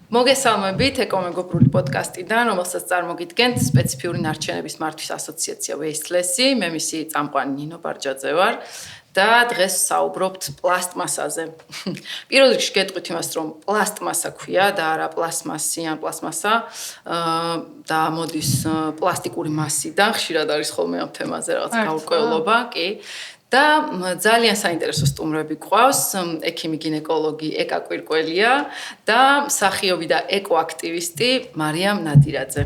მოგესალმებით ეკომეგობრული პოდკასტიდან, რომელსაც წარმოგიდგენთ სპეციფიური ნარჩენების მართვის ასოციაცია Wasteless-ი. მე მისი წამყვანი ნინო ბარჯაძე ვარ და დღეს საუბრობთ პლასტმასაზე. პირველ რიგში გეტყვით იმას, რომ პლასტმასა ქვია და არა პლასმასი ან პლასმასა და მოდის პლასტიკური მასიდან, ხშირად არის ხოლმე ამ თემაზე რაღაც გაურკვევლობა, კი. და ძალიან საინტერესო სტუმრები გვყავს, ექიმი გინეკოლოგი ეკა კვირკველია და მსახიობი და ეკოაქტივისტი მარიამ ნადირაძე.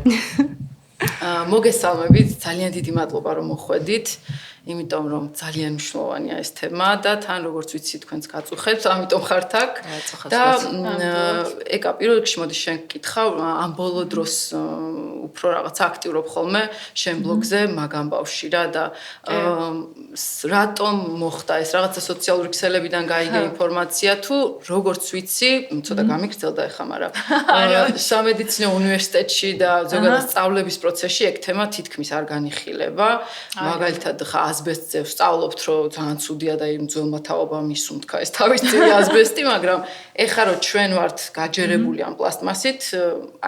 მოგესალმებით, ძალიან დიდი მადლობა რომ მოხვედით. იმიტომ რომ ძალიან მნიშვნელოვანია ეს თემა და თან როგორც ვიცი თქვენს გაწუხებთ, ამიტომ ხართ აქ. და ეკა პირველ რიგში მოდი შენ გკითხავ, ამ ბოლო დროს უფრო რაღაც აქტიურობ ხოლმე შენ ბლოგზე მაგამ ბავშვი რა და რატომ მოხდა ეს რაღაცა სოციალური ქსელებიდან გაიგე ინფორმაცია თუ როგორც ვიცი, ცოტა გამიგრძელდა ახლა, მაგრამ სამედიცინო უნივერსიტეტში და ზოგადად სწავლების პროცესში ეგ თემა თითქმის არ განიხილება. მაგალითად აზბესტზე ვსწავლობთ, რომ ძალიან ცუდია და იმ ძველმა თაობამ ისუნთქა ეს თავის წილი აზბესტი, მაგრამ ეხლა რომ ჩვენ ვართ გაჯერებული ამ პლასტმასით,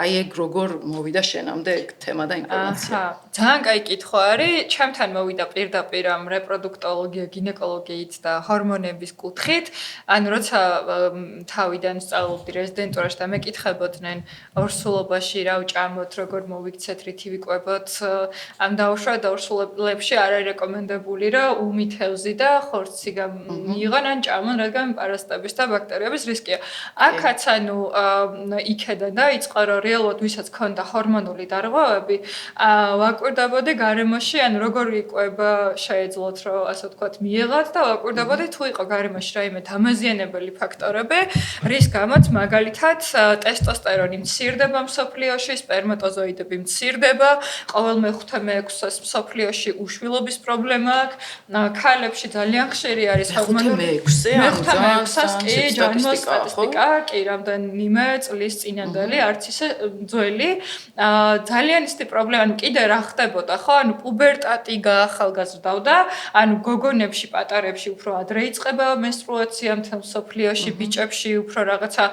აი ეგ როგორ მოვიდა შენამდე ეგ თემა და ინფორმაცია. ძალიან კაი კითხვა არის. ჩემთან მოვიდა პირდაპირ ამ რეპროდუქტოლოგია, გინეკოლოგიით და ჰორმონების კუთხით. ანუ როცა თავიდან სწავლობდი რეზიდენტურაში და მეკითხებოდნენ ორსულობაში რა ვჭამოთ, როგორ მოვიქცეთ, რითი ვიკვებოთ, ამ დაუშვათ ორსულებში არ არის რეკომენდებული რა უმითევზი და ხორცი მიიღონ ან ჭამონ, რადგან პარაზიტების და ბაქტერიების რისკია. აქაც ანუ იქედან დაიწყო რომ რეალურად ვისაც ქონდა ჰორმონული დარღვევები, ვაკვირდებოდი გარემოში, ანუ როგორ იკვება შეეძლოთ რომ ასე ვთქვათ მიიღოთ და ვაკვირდებოდი თუ იყო გარემოში რაიმე დამაზიანებელი ფაქტორები, რის გამოც მაგალითად ტესტოსტერონი მცირდება მსოფლიოში, სპერმატოზოიდები მცირდება, ყოველ მე-5-მე-6-ს მსოფლიოში უშვილობის პრობლემა აქვს. ქალებში ძალიან ხშირი არის ჰორმონული მე-5-მე-6-ს კი ჯანმოს სტატისტიკა, კი რამდენიმე წლის წინანდელი, არც ისე ძველი. ძალიან ისეთი პრობლემა, ანუ კიდე რა ხდებოდა, ხო? ანუ პუბერტატი გაახალგაზრდავდა, ანუ გოგონებში, პატარებში უფრო ადრე იწყება მენსტრუაცია, მთელ მსოფლიოში ბიჭებში უფრო რაღაცა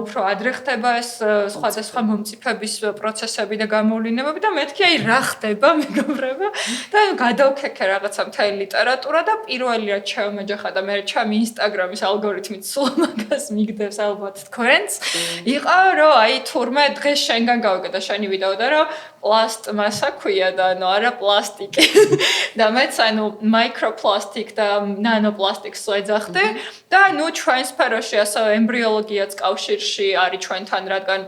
უფრო ადრე ხდება ეს სხვადასხვა მომწიფების პროცესები და გამოვლინებები და მეთქი აი რა ხდება მეგობრებო და გადავქეკე რაღაცა მთელი ლიტერატურა და პირველი რაც ჩავმეჯახა და მე ჩემი ინსტაგრამის ალგორითმით სულ მაგას მიგდებს ალბათ თქვენს იყო რომ აი თურმე დღეს შენგან გავიგე და შენი ვიდეო და რომ პლასტმასა ქვია და ანუ არა პლასტიკი და მეც ანუ მაიკროპლასტიკ და ნანოპლასტიკს ვეძახდი და ნუ ჩვენ სფეროში ასევე ემბრიოლოგიაც კავშირში არის ჩვენთან რადგან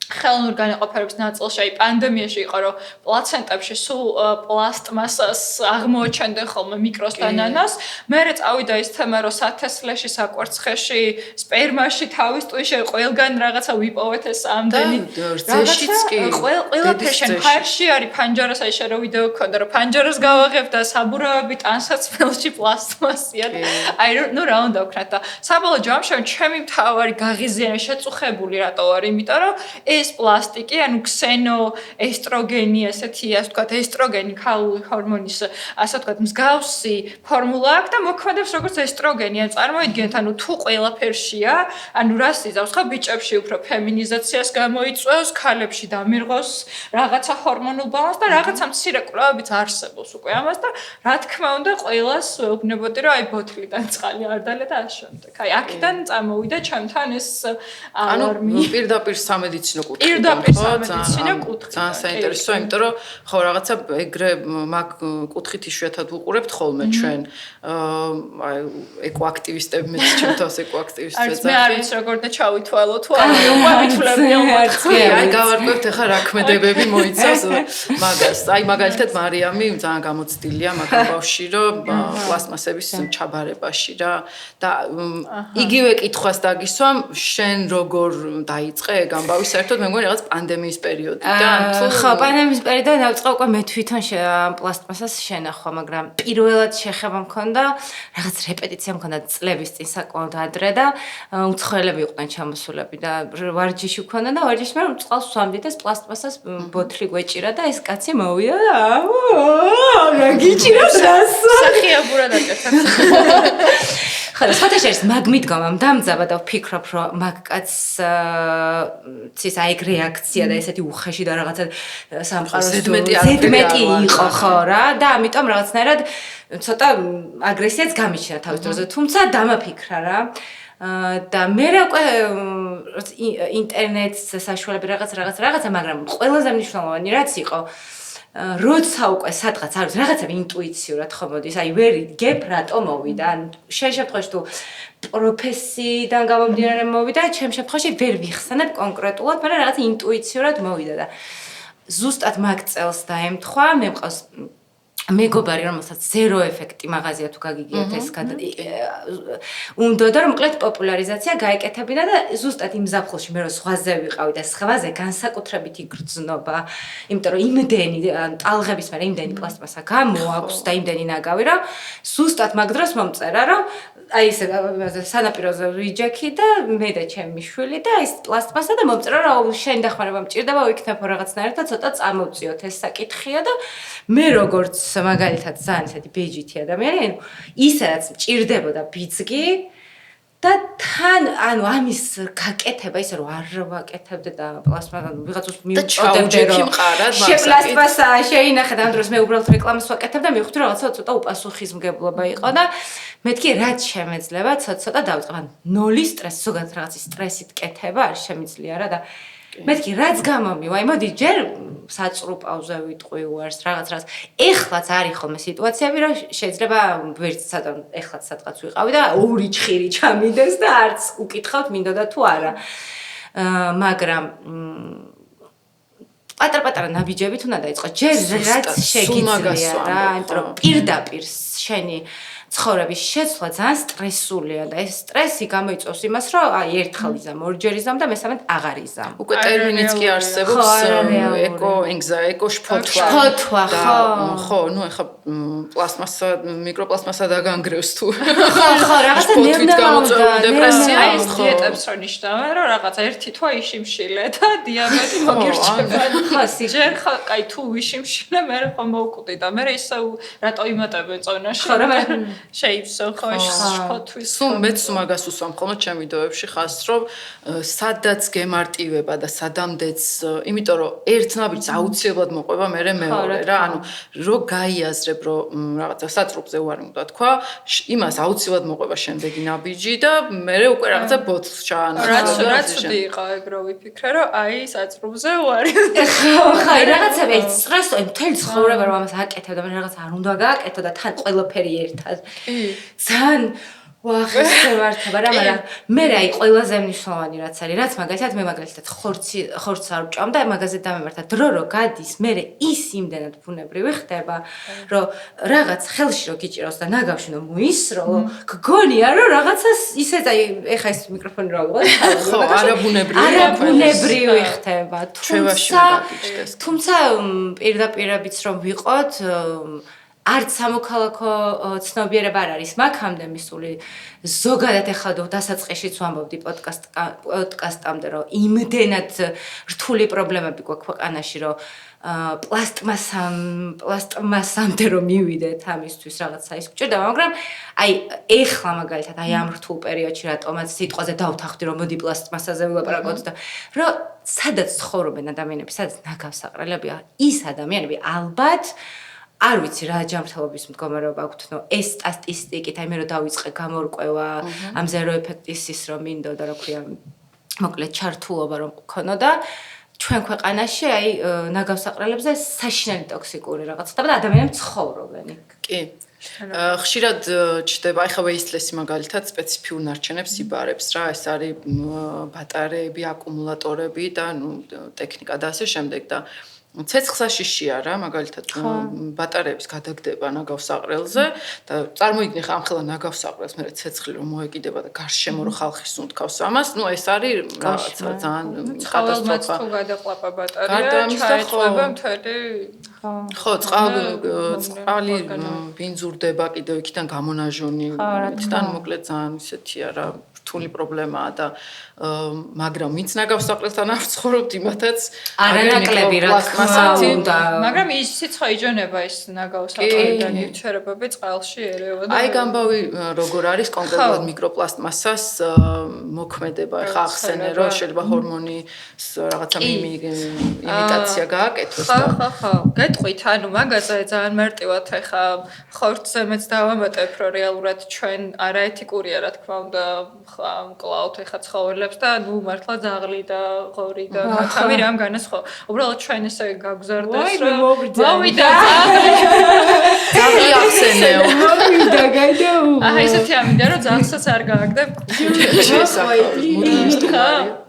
ხელოვნურ განაყოფიერების ნაწილში აი პანდემიაში იყო რომ პლაცენტებში სულ პლასტმასას აღმოაჩენდნენ ხოლმე მიკროს და ნანოს მერე წავიდა ის თემა რომ სათესლეში საკვერცხეში სპერმაში თავის ტვიში ყველგან რაღაცა ვიპოვეთ ეს ამდენი ძეშიც კი ყველაფერში ფარში არის ფანჯარას აი შენ რო ვიდეო გქონდა რომ ფანჯარას გავაღებ და საბურავები ტანსაცმელში პლასტმასია აი ნუ რა უნდა ვქნათ და საბოლოო ჯამში ჩემი მთავარი გაღიზიანება შეწუხებული რატო არის იმიტომ რომ ეს პლასტიკი, ანუ ქსენო ესტროგენი, ასეთი, ასე ვთქვათ, ესტროგენი ქალური ჰორმონის, ასე ვთქვათ, მსგავსი ფორმულა აქვს და მოქმედებს როგორც ესტროგენი. ან წარმოიდგინეთ, ანუ თუ ყველაფერშია, ანუ რას იზავს, ხო, ბიჭებში უფრო ფემინიზაციას გამოიწვევს, ქალებში დამირღავს რაღაცა ჰორმონულ ბალანსს და რაღაცა მცირე კვლევებიც არსებობს უკვე ამას და რა თქმა უნდა, ყველას ვეუბნებოდი, რომ აი ბოთლიდან წყალი არ დალე და ამ შემდეგ. აი აქედან წამოვიდა ჩემთან ეს ალარმი. ანუ პირდაპირ სამედიცინო პირდაპირ სამედიცინო კუთხით. ძალიან საინტერესოა, იმიტომ რომ ხო რაღაცა ეგრე მაგ კუთხით იშვიათად ვუყურებთ ხოლმე ჩვენ აი ეკოაქტივისტები მეც ჩემ თავს ეკოაქტივისტი ვეძახი. მე არ ვიცი როგორ და ჩავითვალო თუ არ მომავითვლებია მოთხი. აი გავარკვევთ ახლა რა ქმედებები მოიცავს მაგას. აი მაგალითად მარიამი ძალიან გამოცდილია მაგ ბავშვი რომ პლასტმასების ჩაბარებაში რა და იგივე კითხვას დაგისვამ შენ როგორ დაიწყე ეგ ამბავი საერთოდ მე მგონი რაღაც პანდემიის პერიოდიდან თუ ხო პანდემიის პერიოდიდან დავიწყე უკვე მე თვითონ პლასტმასას შენახვა მაგრამ პირველად შეხება მქონდა რაღაც რეპეტიცია მქონდა წლების წინ საკმაოდ ადრე და უცხოელები იყვნენ ჩამოსულები და ვარჯიში მქონდა და ვარჯიში მე წყალს ვსვამდი და პლასტმასას ბოთლი გვეჭირა და ეს კაცი მოვიდა და რა გიჭირავს რას სახიაბურად აკეთებს ხო და სხვათა შორის მაგ მიდგომამ დამძაბა და ვფიქრობ რომ მაგ კაცს ცის აი ეგ რეაქცია და ესეთი უხეში და რაღაცა სამყაროს ზედმეტი იყო ხო რა და ამიტომ რაღაცნაირად ცოტა აგრესიაც გამიჩნდა თავის დროზე თუმცა დამაფიქრა რა და მე უკვე ინტერნეტს საშუალები რაღაცა მაგრამ ყველაზე მნიშვნელოვანი რაც იყო როცა უკვე სადღაც არის რაღაცა ინტუიციურად ხო მოდის აი ვერ იგებ რატო მოვიდა ან შენ შემთხვევაში თუ პროფესიიდან გამომდინარე მოვიდა ჩემ შემთხვევაში ვერ ვიხსენებ კონკრეტულად მაგრამ რაღაცა ინტუიციურად მოვიდა და ზუსტად მაგ წელს დაემთხვა მე მყავს მეგობარი რომელსაც ზერო ეფექტი მაღაზია თუ გაგიგიათ ეს უნდა და რომ მოკლედ პოპულარიზაცია გაეკეთებინა და ზუსტად იმ ზაფხულში მე რო ზღვაზე ვიყავი და ზღვაზე განსაკუთრებით იგრძნობა იმიტომ რომ იმდენი ტალღების მერე იმდენი პლასტმასა გამოაქვს და იმდენი ნაგავი რომ ზუსტად მაგ დროს მომწერა რომ აი ესე სანაპიროზე ვიჯექი და მე და ჩემი შვილი და ეს პლასტმასა და მომწერა რომ შენ დახმარება მჭირდება ვიქნებ რაღაცნაირად და ცოტა წამოვწიოთ ეს საკითხია და მე როგორც მაგალითად ძალიან ისეთი ბეჯითი ადამიანი, ისაც მჭირდებოდა ბიძგი და თან ანუ ამის გაკეთება ისე რომ არ ვაკეთებდე და პლასტმასა ვიღაცას მივუწოდებდე რომ პლასტმასა შეინახე და ამ დროს მე უბრალოდ რეკლამას ვაკეთებ და მივხვდი რაღაცა ცოტა უპასუხისმგებლობა იყო და მეთქი რაც შემეძლება ცოტა დავიწყებ ან ნოლი სტრესი ზოგადად რაღაცის სტრესით კეთება არ შემიძლია რა და მეთქი რაც გამომივა აი მოდი ჯერ საწრუ პაუზა ვიტყვი უარს რაღაც ეხლაც არის ხოლმე სიტუაციები რომ შეიძლება ვერც სადღაც ეხლაც სადღაც ვიყავი და ორი ჭხირი ჩამიდეს და არც უკითხავთ მინდოდა თუ არა მაგრამ პატარ-პატარა ნაბიჯებით უნდა დაიწყო ჯერ რაც შეგიძლია რა იმიტომ რომ პირდაპირ შენი ცხოვრების შეცვლა ძალიან სტრესულია და ეს სტრესი გამოიწვევს იმას, რომ აი ერთხელ იზამ, ორჯერ იზამ და მესამედ აღარ იზამ. უკვე ტერმინიც კი არსებობს ეკო შფოთვა. შფოთვა, ხო, ნუ ეხა პლასტმასა, მიკროპლასტმასა დაგანგრევს თუ. ხო, რაღაცა ნევნავა დეპრესია. აი ეს დიეტებს რო ნიშნავენ, რომ რაღაცა ერთი თვა იშიმშილე და დიაბეტი მოგირჩება. ხო, ჯერ აი თუ იშიმშილე, მე ხო მოვკვდი და მე ისე რატო იმატებენ წონაში. ხო, რა შეიფსო ხო შფოთვის სულ მეც მაგას უსვამ ხოლმე ჩემ ვიდეოებში ხას რომ სადაც გემარტივება და სადამდეც იმიტომ რომ ერთ ნაბიჯს აუცილებლად მოყვება მე მეორე რა ანუ რო გაიაზრებ რომ რაღაცა საწრუფზე უარი უნდა თქვა იმას აუცილებლად მოყვება შემდეგი ნაბიჯი და მე უკვე რაღაცა ბოთლს ჩაანაცვლებ რაც იყო ეგ რო ვიფიქრე რომ აი საწრუფზე უარი ხო რაღაცა ეს სტრესო მთელი ცხოვრება რომ ამას აკეთებ და მე რაღაცა არ უნდა გააკეთო და თან ყველაფერი ერთად ძალიან ვახერხე ვართება რა მაგრამ მე რა აი ყველაზე მნიშვნელოვანი რაც არის რაც მაგალითად მე მაგალითად ხორცს არ ვჭამ და მაგაზე დამემართა დრო რო გადის მე ის იმდენად ბუნებრივი ხდება რომ რაღაც ხელში რო გიჭირავს და ნაგავში რომ მოისრო გგონია რომ რაღაცას ისეთ აი ეხა ეს მიკროფონი რა ვიღოთ ხო არაბუნებრივი ხდება თუმცა პირდაპირებიც რომ ვიყოთ არც სამოქალაქო ცნობიერება არ არის მაგამდე მისული ზოგადად ეხლა დასაწყისშიც ვამბობდი პოდკასტამდე რომ იმდენად რთული პრობლემები გვაქვს ქვეყანაში რომ პლასტმასამდე რომ მივიდეთ ამისთვის რაღაცა ის გვჭირდება მაგრამ აი ეხლა მაგალითად აი ამ რთულ პერიოდში რატომაც სიტყვაზე დავთანხმდი რომ მოდი პლასტმასაზე ვილაპარაკოთ და რომ სადაც ცხოვრობენ ადამიანები სადაც ნაგავსაყრელებია ის ადამიანები ალბათ არ ვიცი რა ჯანმრთელობის მდგომარეობა აქვთ, ნუ ეს სტატისტიკით, აი მე რომ დავიწყე გამორკვევა ამ ზერო ეფექტის ის რომ მინდოდა რა ქვია, მოკლედ ჩართულობა რომ გქონოდა ჩვენ ქვეყანაში აი ნაგავსაყრელებზე საშინელი ტოქსიკური რაღაცა და ადამიანები ცხოვრობენ იქ. კი. ხშირად ჩდება, ეხლა ვეისლესი მაგალითად სპეციფიურ ნარჩენებს იბარებს რა, ეს არის ბატარეები, აკუმულატორები და ნუ ტექნიკა და ასე შემდეგ და ცეცხლსაშიშია რა, მაგალითად ბატარეების გადაგდება ნაგავსაყრელზე და წარმოიდგინე ხა ამხელა ნაგავსაყრელს მე ცეცხლი რომ მოეკიდება და გარშემო რო ხალხი სუნთქავს ამას, ნუ ეს არის რაღაცა ძალიან კატასტროფა. თუ გადაყლაპა ბატარეა, ჩაეწვება მთელი ხო, წყალი ბინძურდება კიდევ იქიდან გამონაჟონი, იქიდან მოკლედ ძალიან ისეთია რა. რთული პრობლემაა და მაგრამ ვინც ნაგავსაყრელთან არ ცხოვრობთ იმათაც არანაკლები რა თქმა უნდა მაგრამ ის სიცხე იჯონება ის ნაგავსაყრელთან ნივთიერებები წყალში ერევა და აი გამბავი როგორ არის კონკრეტულად მიკროპლასტმასას მოქმედება ხა ახსენე რომ შეიძლება ჰორმონის რაღაცა იმიტაცია გააკეთოს და ხო გეტყვით ანუ მაგაზე ძალიან მარტივად ეხა ხორცზე მეც დავამატებ რომ რეალურად ჩვენ არაეთიკურია რა თქმა უნდა კლაუდ ეხა ცხოველებს და ნუ მართლა ძაღლი და ღორი და კაცამი რამ განასხო უბრალოდ ჩვენ ესე გაგზარდეს რომ მოვიდა ძაღლი ახსენეო მოვიდა გაიდაუ აი ესეთი ამინდა რომ ძაღლსაც არ გააგდებ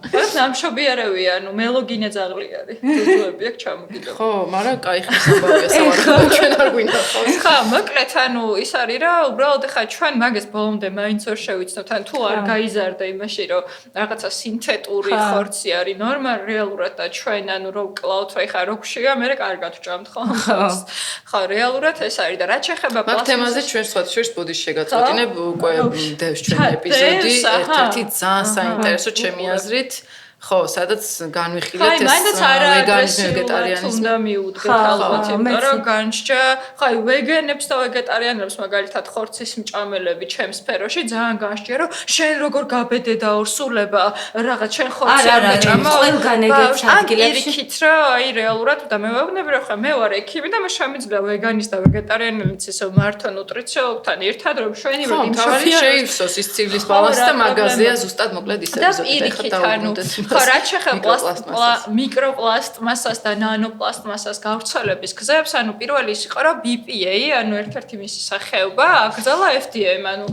ეს ნამშობიარევია ანუ მელოგინე ძაღლი არის ძუძუები აქ ჩამოგიდა ხო მაგრამ кай ხისაბავია სავარაუდოდ ჩვენ არ გვინახავს ხა მოკლედ ანუ ის არის რა უბრალოდ ხა ჩვენ მაგას ბოლომდე მაინც ვერ შევიცნობთ ან თუ არ გაიზარდა იმაში რომ რაღაცა სინთეტური ხორცი არის ნორმალი რეალურად და ჩვენ ანუ რო კლაუდ ხა როგშია მე კარგად ვჭამთ ხო ხა რეალურად ეს არის და რაც შეხება მაგ თემაზე ჩვენ სხვადასხვა ბოდიშ შეგაწყვეტინებ უკვე დევს ჩვენ ეპიზოდი ერთ-ერთი ძალიან საინტერესო ჩემი აზრით ხო, სადაც განვიხილეთ ეს ვეგანიზმი, ვეგეტარიანიზმი. უნდა მიუდგეთ ალბათ, იმიტომ რომ განსჯა, ხაი ვეგანებს და ვეგეტარიანებს მაგალითად ხორცის მჭამელები ჩემს სფეროში ძალიან განსჯა, რომ შენ როგორ გაბედე და ორსულება, რაღაც შენ ხორცი არ მეჭამა. ყველგან ეგეც ადგილებში. იქით რა, აი რეალურად და მე ვაგნები რომ ხა მე ვარ ექიმი და მე შემიძლია ვეგანის და ვეგეტარიანელიც ისე მართო ნუტრიციოლოგთან ერთად რომ შვენივე იმ შორის შეივსოს ის ცივლის ბალანსი და მაგაზია ზუსტად მოკლედ ისე ეხა ხო რაც შეხება მიკროპლასტმასას და ნანოპლასტმასას გავრცელების გზებს, ანუ პირველი ის იყო, რომ BPA, ანუ ერთ-ერთი მისი სახეობა, აკრძალა FDA-მ, ანუ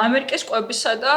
ამერიკის კვებისა და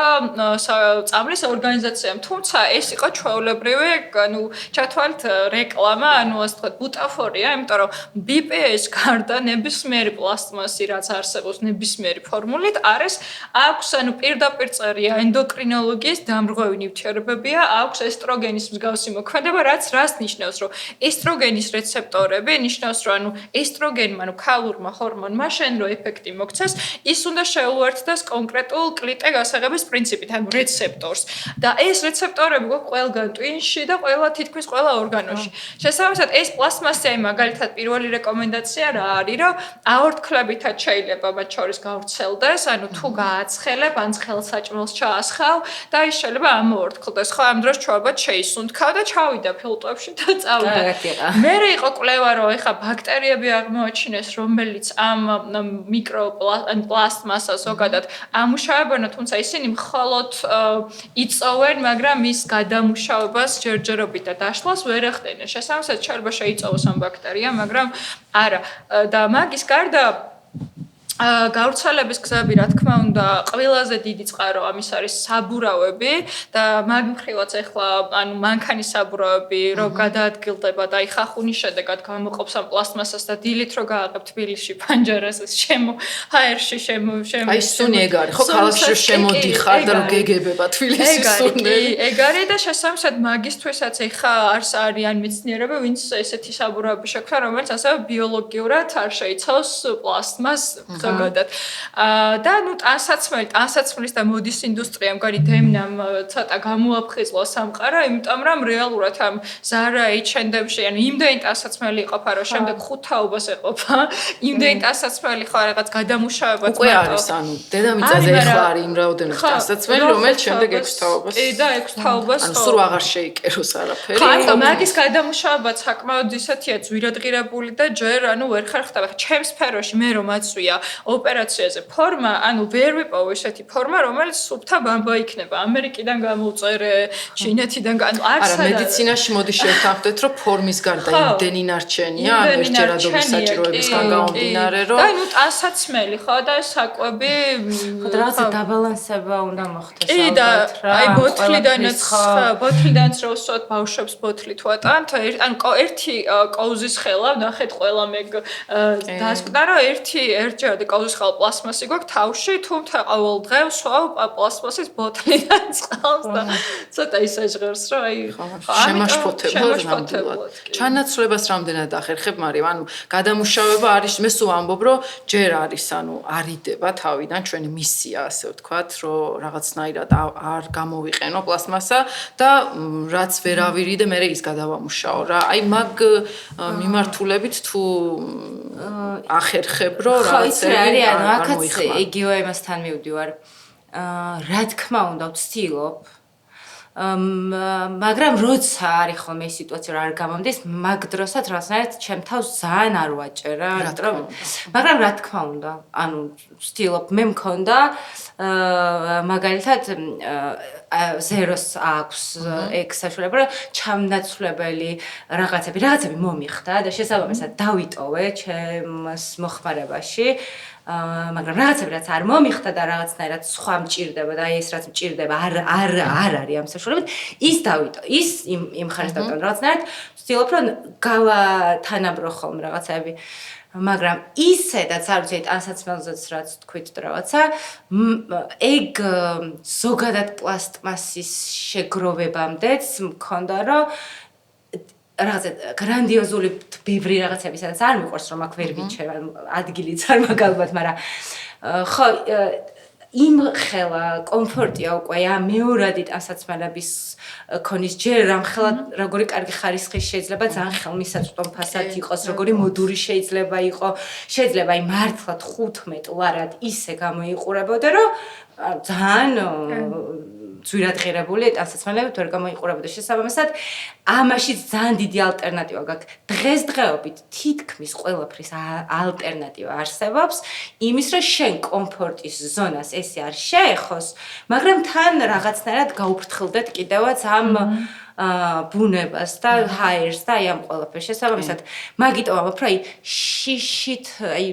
წამლის ორგანიზაციამ. თუმცა ეს იყო ჩვეულებრივი, ანუ ჩათვალეთ რეკლამა, ანუ ასე ვთქვათ, ბუტაფორია, იმიტომ რომ BPA-ს გარდა ნებისმიერი პლასტმასი, რაც არსებობს ნებისმიერი ფორმულით, აქვს ანუ პირდაპირ წერია ენდოკრინოლოგიის დამრღვევი ნივთიერებებია, აქვს ესტროგენის მსგავსი მოქმედება, რაც ნიშნავს, რომ ესტროგენის რეცეპტორები ნიშნავს, რომ ანუ ესტროგენმა, ანუ ქალურმა ჰორმონმა შენ რო ეფექტი მოქცეს, ის უნდა შეუერთდეს კონკრეტულ კლიტე გასაღების პრინციპით, ანუ რეცეპტორს. და ეს რეცეპტორები გვაქვს ყველგან ტვინში და თითქმის ყველა ორგანოში. შესაბამისად, ეს პლასტმასია მაგალითად პირველი რეკომენდაცია რა არის, რომ აორთქლებითაც შეიძლება მათ შორის გავრცელდეს, ანუ თუ გააცხელებ, ან ცხელსაჭმელს ჩაასხავ და ის შეიძლება ამოორთქლდეს. ხო, ამ დროს ჩვეულებრივ შეისუნთქავ და ჩავიდა ფილტვებში და წავიდა. მე იყო კვლევა, რომ ეხა ბაქტერიები აღმოაჩინეს, რომელიც ამ მიკროპლასტმასას ზოგადად ამუშავებენ, თუმცა ისინი მხოლოდ იწოვენ, მაგრამ მის გადამუშავებას ჯერჯერობით და დაშლას ვერ ახდენენ. შესაბამისად, შეიძლება შეიწოვოს ამ ბაქტერიამ, მაგრამ არა. და მაგის გარდა გავრცელების გზები, რა თქმა უნდა, ყველაზე დიდი წყარო ამის არის საბურავები და მაგ მხრივაც ახლა ანუ მანქანის საბურავები რო გადაადგილდება და აი ხახუნის შედეგად გამოყოფს ამ პლასტმასას და დილით რო გააყებ თბილისში პანჯარას შემო ჰაერში აი სუნი ეგ არის ხო ქალაქში შემოდიხარ და რო გეგებება თბილისის სუნი ეგ არის და შესაბამისად მაგისთვისაც ახლა არიან მეცნიერები ვინც ესეთი საბურავები შექმნა რომელიც ასევე ბიოლოგიურად არ შეიცავს პლასტმას ზოგადად. და ნუ ტანსაცმლის და მოდის ინდუსტრიამ გარი დემნამ ცოტა გამოაფხიზლა სამყარო, იმიტომ რომ რეალურად ამ Zara H&M-ში, ანუ იმდენი ტანსაცმელი იყოფა, რომ შემდეგ 5 თაობას ეყოფა. იმდენი ტანსაცმელი ხო რაღაც გადამუშავებაც უკვე არის, ანუ დედამიწაზე ახლა არის იმ რაოდენობის ტანსაცმელი, რომელიც შემდეგ 6 თაობას. და 6 თაობას. ანუ სულ აღარ შეიკეროს არაფერი. ხო, მაგის გადამუშავებაც საკმაოდ ისეთია ძვირადღირებული და ჯერ ანუ ვერ ხერხდება. ჩემს სფეროში მე რომ აწვია ოპერაციაზე ფორმა, ანუ ვერ ვიპოვ ესეთი ფორმა, რომელიც სუფთა ბამბა იქნება. ამერიკიდან გამოვწერე, ჩინეთიდან, ანუ არც არა, მედიცინაში მოდი შევთანხმდეთ, რომ ფორმის გარდა იმდენი ნარჩენია, ერთჯერადობის საჭიროებისგან გამომდინარე, რომ და ნუ ტანსაცმელი ხო და საკვები ხო და რაღაცა დაბალანსება უნდა მოხდეს ალბათ რა. აი ბოთლიდანაც რო ვსვათ ბავშვებს ბოთლი თუ ატანთ, ანუ ერთი კოუზის ხელა, ნახეთ ყველა მე დასკვნა, რომ ერთჯერადი კოუზის ხელა პლასმას პლასტმასი გვაქვს თავში, თუმცა ყოველ დღე ვსვავ პლასტმასის ბოთლიდან წყალს და ცოტა ისე ჟღერს, რომ აი შემაშფოთებლად. ჩანაცვლებას რამდენად ახერხებ, მარიამ? ანუ გადამუშავება არის, მე სულ ამბობ, რომ ჯერ არის, ანუ არიდება თავიდან ჩვენი მისია, ასე ვთქვათ, რომ რაღაცნაირად არ გამოვიყენო პლასტმასა და რაც ვერავირიდე, მე ის გადავამუშაო რა. აი მაგ მიმართულებით თუ ახერხებ, რომ რაღაცები ანუ აქაც იგივე იმასთან მივდივარ. რა თქმა უნდა, ვცდილობ მაგრამ როცა არის ხოლმე ეს სიტუაცია რომ არ გამომდის, მაგ დროსაც რაღაცნაირად ჩემ თავს ძალიან არ ვაჭერა, მაგრამ რა თქმა უნდა, ანუ ვცდილობ, მე მქონდა მაგალითად ზეროს აქვს ეგ საშუალება, რომ ჩამნაცვლებელი რაღაცები მომიხდა და შესაბამისად დავიტოვე ჩემს მოხმარებაში. მაგრამ რაღაცები რაც არ მომიხდა და რაღაცნაირად სხვა მჭირდება და ეს რაც მჭირდება არ არის ამ საშუალებით, ის დავიტო. ის იმ ხარეს დავიტო. რაღაცნაირად ვცდილობ რომ გავათანაბრო ხოლმე რაღაცები. მაგრამ ისედაც არ ვიცი ტანსაცმელზეც რაც თქვით რაღაცა ეგ ზოგადად პლასტმასის შეგროვებამდეც მქონდა რომ რაღაცა გრანდიოზული ბევრი რაღაცები სადაც არ მიყვარს რომ აქ ვერ ვიჩერა ადგილიც არ მაგალბათ მაგრამ ხო იმ ხელა კომფორტია უკვე მეორადი ტანსაცმელების ქონის ჯერ რამ ხელა როგორი კარგი ხარისხი შეიძლება ძალიან ხელმისაწვდომ ფასად იყოს როგორი მოდური შეიძლება იყოს შეიძლება აი მართლად 15 ლარად ისე გამოიყურებოდა რომ ძალიან ძვირადღირებული ტანსაცმელები ვერ გამოიყურებოდა შესაბამისად ამაში ძალიან დიდი ალტერნატივა გაქვს დღესდღეობით თითქმის ყველაფრის ალტერნატივა არსებობს იმის რომ შენ კომფორტის ზონას ესე არ შეეხოს მაგრამ თან რაღაცნაირად გაუფრთხილდეთ კიდევაც ამ ბუნებას და ჰაერს და აი ამ ყველაფერს შესაბამისად მაგიტო ამბობ რომ აი შიშით აი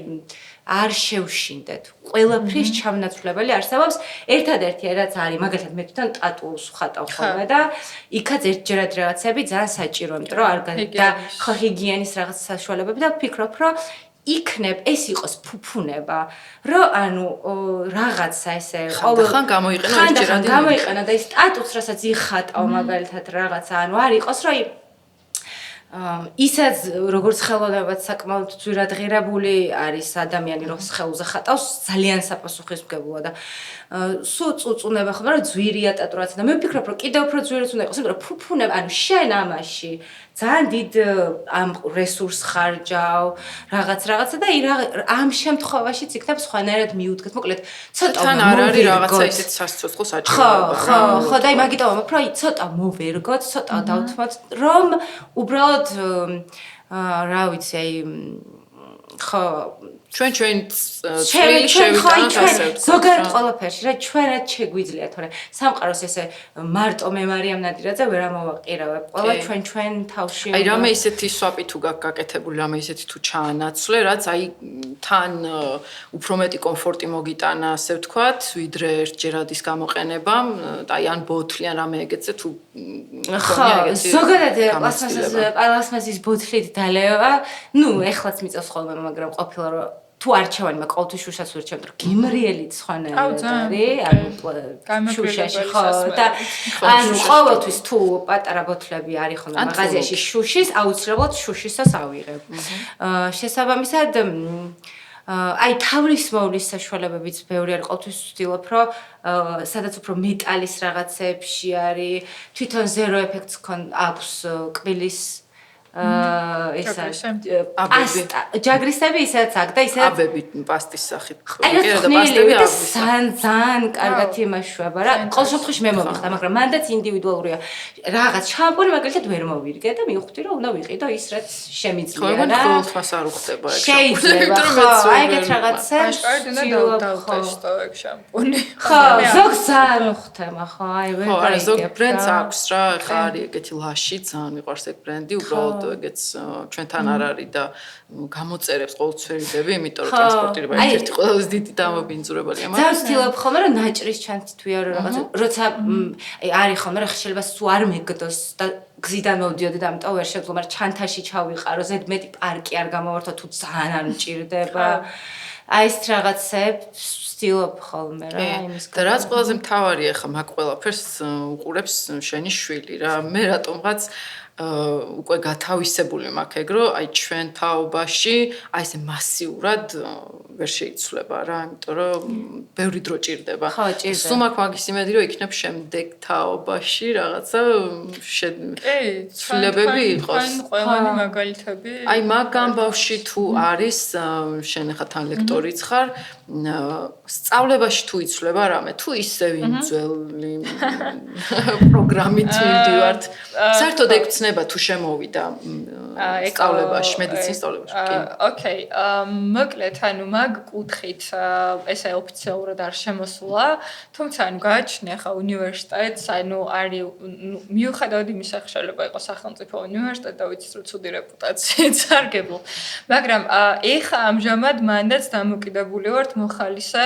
არ შევშინდეთ. ყველაფრის ჩამნაცვლებელი არსებობს. ერთადერთი რაც არის, მაგალითად მე თვითონ ტატუს ვხატავ ხოლმე და იქაც ერთჯერად რაღაცები ძალიან საჭიროა, იმიტომ რომ არ და ხო ჰიგიენის რაღაც საშუალებები და ვფიქრობ, რომ იქნებ ეს იყოს ფუფუნება, რომ ანუ რაღაცა ესე ხან გამოიყენო ერთჯერად გამოიყენო და ის ტატუს რასაც იხატავ მაგალითად რაღაცა, ანუ არ იყოს, რომ ისაც როგორც ხელოვნებაც საკმაოდ ძვირადღირებული არის ადამიანი რომ ხელზე ხატავს ძალიან საპასუხისმგებლოა და სულ წუწუნება ხოლმე რომ ძვირია ტატუაც და მე ვფიქრობ რომ კიდევ უფრო ძვირიც უნდა იყოს იმიტომ რომ ფუფუნება ანუ შენ ამაში ძალიან დიდ ამ რესურს ხარჯავ რაღაცა და ამ შემთხვევაშიც იქნებ სხვანაირად მიუდგეთ მოკლედ ცოტა თან არ არის რაღაცა ისეთ სასიცოცხლო საჭიროება ხო და მაგიტო ვამბობ რომ ცოტა მოვერგოთ ცოტა დავთმოთ რომ უბრალოდ რა ვიცი აი ხო ჩვენ წვილი შევიტანოთ ასე ზოგადად ყველაფერში რა ჩვენად შეგვიძლია თორე სამყაროს ესე მარტო მე მარიამ ნადირაძე ვერ ამოვაყირავებ ყველა ჩვენ თავში აი რამე ისეთი სვაპი თუ გაკეთებული რამე ისეთი თუ ჩაანაცვლე რაც აი თან უფრო მეტი კომფორტი მოგიტანა ასე ვთქვათ ვიდრე ერთჯერად ის გამოყენებამ და აი ან ბოთლი ან რამე ეგეცე თუ ხო ზოგადად პლასტმასის ბოთლით დალევა ნუ ეხლაც მიწევს ხოლმე მაგრამ ყოფილა რომ თუ არჩევანი მაგ ყოველთვის შუშას ვერჩევთ რომ გემრიელით სხვანაირად არის ანუ შუშაში ხო და ანუ ყოველთვის თუ პატარა ბოთლები არის ხოლმე მაღაზიაში შუშის აუცილებლად შუშისას ავიღებ შესაბამისად აი თავის მოვლის საშუალებებიც ბევრი არის ყოველთვის ვცდილობ რომ სადაც უფრო მეტალის რაღაცებში არის თვითონ ზერო ეფექტს აქვს კბილის ისა პასტა ჯაგრისები ისაც აქ და ისაც აბები პასტის სახით კი და პასტები ძალიან კარგად იმაშვება რა ყოველ შემთხვევაში მე მომიხდა მაგრამ მანდაც ინდივიდუალურია რაღაც შამპუნი მაგალითად ვერ მოვირგე და მივხვდი რომ უნდა ვიყიდო ის რაც შემიძლია რა ხო თვას არ უხდება ეგ შეიძლება ხო აი ეგეთ რაღაცებს დავტესტო ეგ შამპუნი ხო ზოგს არ უხდება ხო აი ვერ გაიგებ ზოგ ბრენდს აქვს რა ხა არის ეგეთი ლაში ძალიან მიყვარს ეგ ბრენდი უბრალოდ ეგეც ჩვენთან არ არის და გამოწერებს ყოველწლიურიდები, იმიტომ რომ ტრანსპორტირება ერთ-ერთი ყველაზე დიდი დამობინძურებელია. ძალიან ვცდილობ ხოლმე რომ ნაჭრის ჩანთითვია რომ რაღაც როცა არის ხოლმე რომ შეიძლება სულ არ მეგდოს და გზიდან მოვდიოდი და ამიტომ ვერ შეძლო, მაგრამ ჩანთაში ჩავიყარო, ზედმეტი პარკი არ გამოვართო თუ ძალიან არ მჭირდება. აი ეს რაღაცებს ვცდილობ ხოლმე რა იმის და რაც ყველაზე მთავარია ხა მაგ ყველაფერს უყურებს შენი შვილი რა მე რატომღაც უკვე გათავისებული მაქვს ეგ რომ აი ჩვენ თაობაში აი ესე მასიურად ვერ შეიცვლება რა იმიტომ რომ ბევრი დრო ჭირდება სულ მაქვს მაგის იმედი რომ იქნებ შემდეგ თაობაში რაღაცა ცვლილებები იყოს ყველანი მაგალითები აი მაგ ამბავში თუ არის შენ ხა თან ლექტორიც ხარ სწავლებაში თუ იცვლება რამე თუ ისევ იმ ძველი პროგრამით მივდივართ საერთოდ ეგ ცნება თუ შემოვიდა სწავლებაში მედიცინის სწავლებაში კი ოკეი მოკლედ ანუ მაგ კუთხით ესე ოფიციალურად არ შემოსულა თუმცა ანუ გააჩნია ხა უნივერსიტეტს ანუ არის მიუხედავად იმისა შეიძლება იყოს სახელმწიფო უნივერსიტეტი და ვიცით რომ ცუდი რეპუტაციით სარგებლობ მაგრამ ეხა ამჟამად მანდაც დამოკიდებული ვართ მოხალისე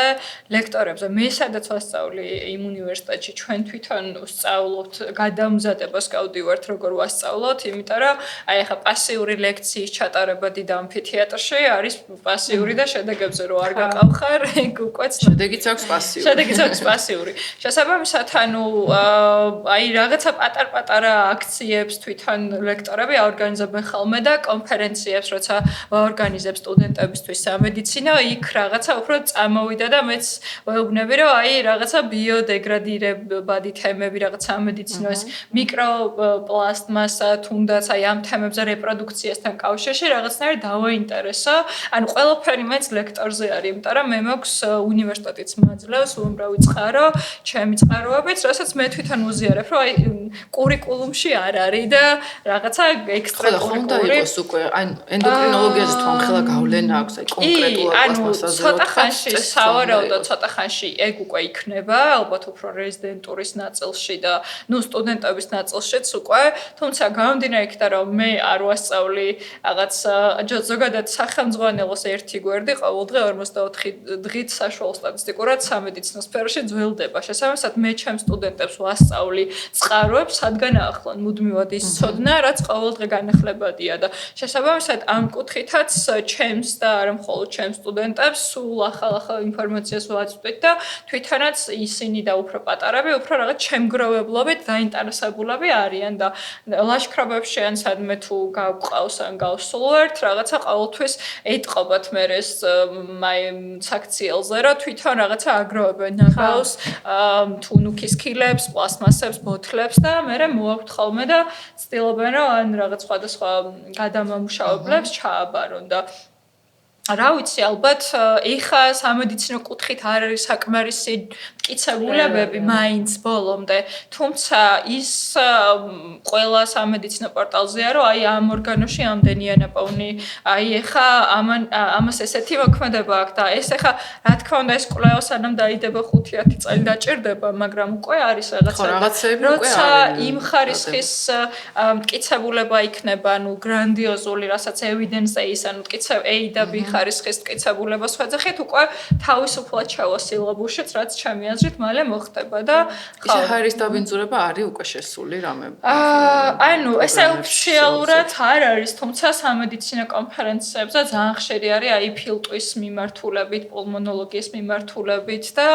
ლექტორებზე მე სადაც ვასწავლი იმ უნივერსიტეტში ჩვენ თვითონ ვსწავლობთ გადამზადებას გავდივართ როგორ ვასწავლოთ იმიტომ რომ აი ახლა პასიური ლექციის ჩატარება დიდ ამფითეატრში არის პასიური და შედეგებზე რო არ გაყავხარ ეგ უკვე შედეგიც აქვს პასიური შედეგიც აქვს პასიური შესაბამისად ანუ აი რაღაცა პატარ-პატარა აქციებს თვითონ ლექტორები აორგანიზებენ ხოლმე და კონფერენციებს როცა ვაორგანიზებ სტუდენტებისთვის სამედიცინო იქ რაღაცა უფრო წამოვიდა და მეც ვეუბნები რომ აი რაღაცა ბიოდეგრადირებადი თემები რაღაც სამედიცინოს მიკროპლასტმასა თუნდაც აი ამ თემებზე რეპროდუქციასთან კავშირში რაღაცნაირად დავაინტერესო ანუ ყველაფერი მეც ლექტორზე არის იმიტომ რომ მე მაქვს უნივერსიტეტიც მაძლევს უამრავი წყარო ჩემი წყაროებით რასაც მე თვითონ უზიარებ რომ აი კურიკულუმში არ არის და რაღაცა ექსტრა კურიკულუმი იყოს უკვე აი ენდოკრინოლოგიაზე თუ ამხელა გავლენა აქვს აი კონკრეტულად პლასმასაზე ცოტა ხანში სავარაუდოდ ცოტა ხანში ეგ უკვე იქნება ალბათ უფრო რეზიდენტურის ნაწილში და ნუ სტუდენტების ნაწილშიც უკვე თუმცა გამომდინარე იქიდან რომ მე არ ვასწავლი რაღაც ზოგადად სახელმძღვანელოს ერთი გვერდი ყოველდღე 54 დღით საშუალო სტატისტიკურად სამედიცინო სფეროში ძველდება შესაბამისად მე ჩემს სტუდენტებს ვასწავლი წყაროებს სადგან ახლან მუდმივად ის ცოდნა რაც ყოველდღე განახლებადია და შესაბამისად ამ კუთხითაც ჩემს და არა მხოლოდ ჩემს სტუდენტებს სულ ახალ ინფორმაციას ვაწვდით და თვითონაც ისინი და უფრო პატარები უფრო რაღაც ჩემგროვებლობით დაინტერესებულები არიან და ლაშქრობებში ან სადმე თუ გავყავს ან გავსულვართ რაღაცა ყოველთვის ეთყობათ მე ეს საქციელზე რომ თვითონ რაღაცა აგროვებენ ნაგავს თუნუქის ქილებს, პლასმასებს, ბოთლებს და მე მოვაქვთ ხოლმე და ცდილობენ რომ ან რაღაც სხვადასხვა გადამამუშავებლებს ჩააბარონ და რა ვიცი ალბათ ეხა სამედიცინო კუთხით არ არის საკმარისი მტკიცებულებები მაინც ბოლომდე თუმცა ის ყველა სამედიცინო პორტალზეა რომ აი ამ ორგანოში ამდენია ნაპოვნი აი ეხა ამას ესეთი მოქმედება აქვს და ეს ეხა რა თქმა უნდა ეს კვლევა სანამ დაიდება 5-10 წელი დაჭირდება მაგრამ უკვე არის რაღაცები როცა იმ ხარისხის მტკიცებულება იქნება ანუ გრანდიოზული რასაც evidence-based ანუ მტკიცებ A და B ხარისხის მტკიცებულებას ვაძახით უკვე თავისუფლად შევასილობუშიც რაც ჩემი აზრით მალე მოხდება და ისე ჰაერის დაბინძურება არის უკვე შესული რამე ანუ ესე ოფიციალურად არ არის თუმცა სამედიცინო კონფერენციებზე ძალიან ხშირი არის აი ფილტვის მიმართულებით პულმონოლოგიის მიმართულებით და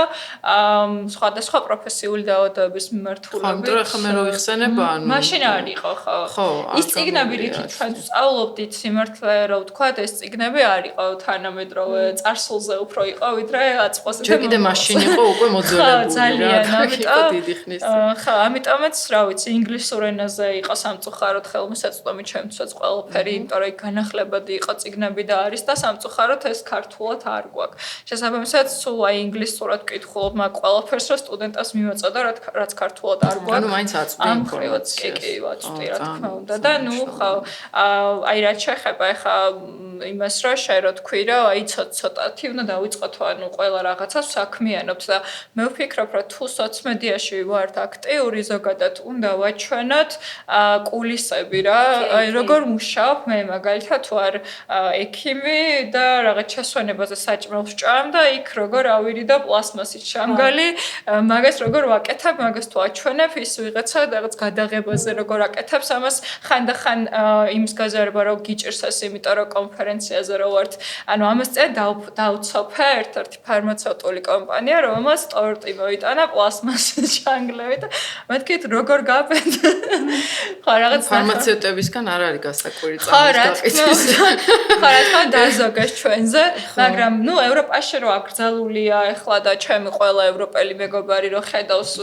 სხვადასხვა პროფესიული დაავადებების მიმართულებით ხო ახლა მე რო იხსენება ანუ მაშინ არ იყო ხო ის წიგნები რითიც ჩვენ ვსწავლობდით სიმართლე რა ვთქვათ ეს წიგნები არ იყო თანამედროვე წარსულზე უფრო იყო ვიდრე აწყვასე და კიდე მაშინ იყო უკვე მოძველებული ძალიან ამიტომაც რა ვიცი ინგლისურ ენაზე იყო სამწუხაროდ ხელმისაწვდომი ჩემთვისაც ყველაფერი იმიტომ რომ განახლებადი იყო წიგნები და არის და სამწუხაროდ ეს ქართულად არ გვაქვს შესაბამისად სულ აი ინგლისურად ვკითხულობ მაგ ყველაფერს რომ სტუდენტებს მიმოწოდა რაც ქართულად არ გვაქვს ანუ მაინც აწვდი ინფორმაციას კი ვაწვდი რა თქმა უნდა და ნუ ხო აი რაც შეხება ხა იმას რა შერო თქვი რომ აი ცოტათი უნდა დავიწყოთ ანუ ყველა რაღაცას საქმიანობთ და მე ვფიქრობ რომ თუ სოციმედიაში ვართ აქტიური ზოგადად უნდა ვაჩვენოთ კულისები რა აი როგორ მუშაობ მე მაგალითად თუ არ ექიმი და რაღაც შესვენებაზე საჭმელს ვჭამ და იქ როგორ ავირიდო პლასმასის ჩამგალი მაგას როგორ ვაკეთებ მაგას თუ აჩვენებ ის ვიღაცა რაღაც გადაღებაზე როგორ აკეთებს ამას ხანდახან იმის გაზიარება რომ გიჭირს ეს იმიტომ რომ კონფერენციაზე რო ვართ ანუ ამას წინ დაუცოფე ერთ-ერთი ფარმაცევტული კომპანია, რომელსაც ტორტი მოიტანა პლასმასის ჩანგლებით და მეთქით როგორ გაბედ. ხო, რაღაც ფარმაცევტებისგან არ არის გასაკვირი წამის ხარა დაზოგეს ჩვენზე, მაგრამ ნუ ევროპაში რო აკრძალულია ახლა და ჩემი ყველა ევროპელი მეგობარი რო ხედავს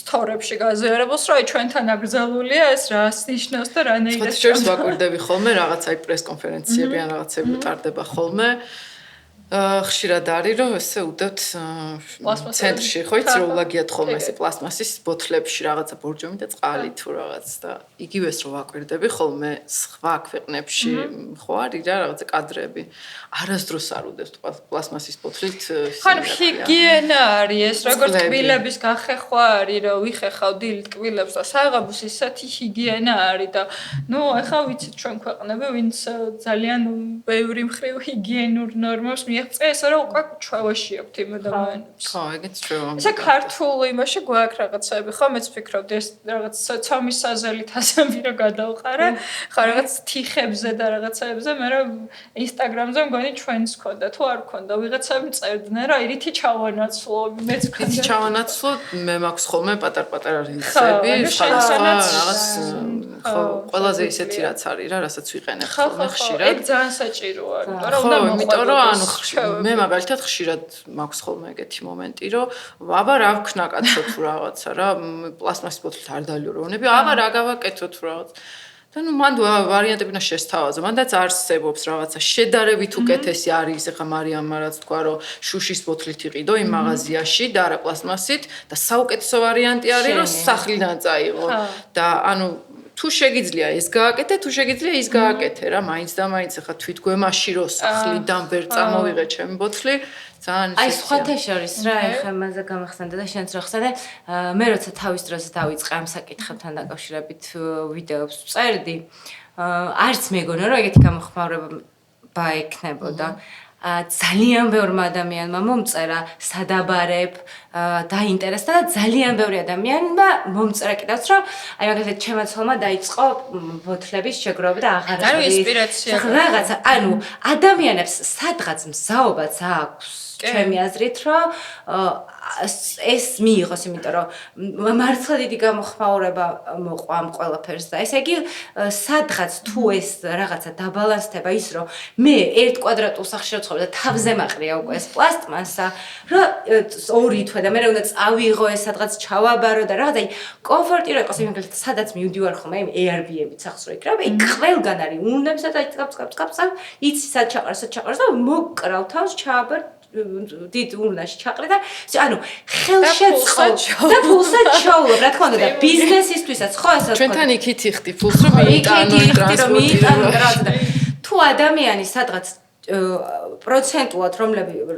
სტორებში გაზიარებულს, რომ ჩვენთან აკრძალულია ეს რას ნიშნავს და რანაირად შორს ვაკვირდები ხოლმე რაღაც აი პრეს-კონფერენციები ან რაღაცები ტარდება ხოლმე. ხშირად არის რომ ესე უდევთ ცენტრში ხო იცი რომ ვლაგიათ ხოლმე ესე პლასმასის ბოთლებში რაღაცა ბორჯომი და წყალი თუ რაღაც და იგივეს რომ ვაკვირდები ხოლმე სხვა ქვეყნებში ხო არის რა რაღაცა კადრები არასდროს არ უდევთ პლასმასის ბოთლით ხან ჰიგიენა არის ეს როგორც ტკბილების გახეხვა არის რომ ვიხეხავ დილით ტკბილებს და საღამოს ისეთი ჰიგიენა არის და ნუ ახლა ვიცით ჩვენ ქვეყნები ვინც ძალიან ბევრი მხრივ ჰიგიენურ ნორმებს ეს რა უკვე ჩვევაში აქვს იმ ადამიანებს. ხო, ეგეც ჩვევა. ესე ქართულ იმაში გვაქვს რაღაცები, ხო, მეც ვფიქრობდი ეს რაღაც ცომის საზელით ასამი რა გადავყარე. ხო, რაღაც თიხებზე და რაღაცებზე, მე რა Instagram-ზე მგონი ჩვენს ქონდა, თუ არ ქონდა, ვიღაცები წერდნენ რა, ირითი ჩავანაცვლო, მეც ქონდა. ირითი ჩავანაცვლო, მე მაქვს ხოლმე პატარ-პატარა რილსები, სხვა რაღაც ხო, ყველაზე ისეთი რაც არის რა, რასაც ვიყენებ ხოლმე ხშირად. ეგ ძალიან საჭიროა, იმიტომ რომ უნდა მოყვება. იმიტომ რომ ანუ მე მაგალითად ხშირად მაქვს ხოლმე ეგეთი მომენტი, რომ აბა რა ვქნა კაცო თუ რაღაცა რა, პლასმასის ბოთლით არ დალიუროვნები, აბა რა გავაკეთო თუ რაღაც. და ნუ მანდ ვარიანტები უნდა შესთავაზო, მანდაც არსებობს რაღაცა შედარებით უკეთესი არის ეხა მარიამმა რაც თქვა, რომ შუშის ბოთლით იყიდო იმ მაღაზიაში და არა პლასმასით და საუკეთესო ვარიანტი არის, რომ სახლიდან წაიღო და ანუ თუ შეგიძლია ეს გააკეთე, თუ შეგიძლია ის გააკეთე რა, მაინც და მაინც ახლა თვითგვემაში რომ სახლიდან ვერ წამოვიღე ჩემი ბოთლი, ძალიან აი სხვათა შორის რა, ეხლა მასა გამახსენდა და შენც რა ხსენე, მე როცა თავის დროზე დავიწყე ამ საკითხებთან დაკავშირებით ვიდეოებს ვწერდი, არც მეგონა რომ ეგეთი გამოხმაურება ექნებოდა. ძალიან ბევრმა ადამიანმა მომწერა სადაბარებ დაინტერესდა და ძალიან ბევრი ადამიანმა მომწერა კიდევაც რომ აი მაგალითად ჩემაცოლმა დაიწყო ბოთლების შეგროვება და აღარ არის ინსპირაცია რაღაცა ანუ ადამიანებს სადღაც მსაობაც აქვს ჩემი აზრით რომ ეს მიიღოს იმიტომ რომ მართლა დიდი გამოხმაურება მოყვა ამ ყველაფერს და ესე იგი სადღაც თუ ეს რაღაცა დაბალანსდება ის რომ მე ერთ კვადრატულ სახლში ვცხოვრობ და თავზე მაყრია უკვე ეს პლასტმასა რომ ორი თვე და მე უნდა წავიღო ეს სადღაც ჩავაბარო და რაღაცა აი კომფორტი რომ იყოს იმით სადაც მივდივარ ხოლმე იმ Airbnb სახლს რო იქ რა აი ყველგან არის უნებსა და წკაპს იცი სად ჩაყარს და მოკრავ თავს ჩააბარ დიდ ურნაში ჩაყრე და ანუ ხელშეწყო და ფულსაც ჩაულობ რა თქმა უნდა და ბიზნესისთვისაც ხო ასე თქვა ჩვენთან იქით იხდი ფულს რომ მიიტანო ტრანსპორტი თუ ადამიანი სადღაც პროცენტულად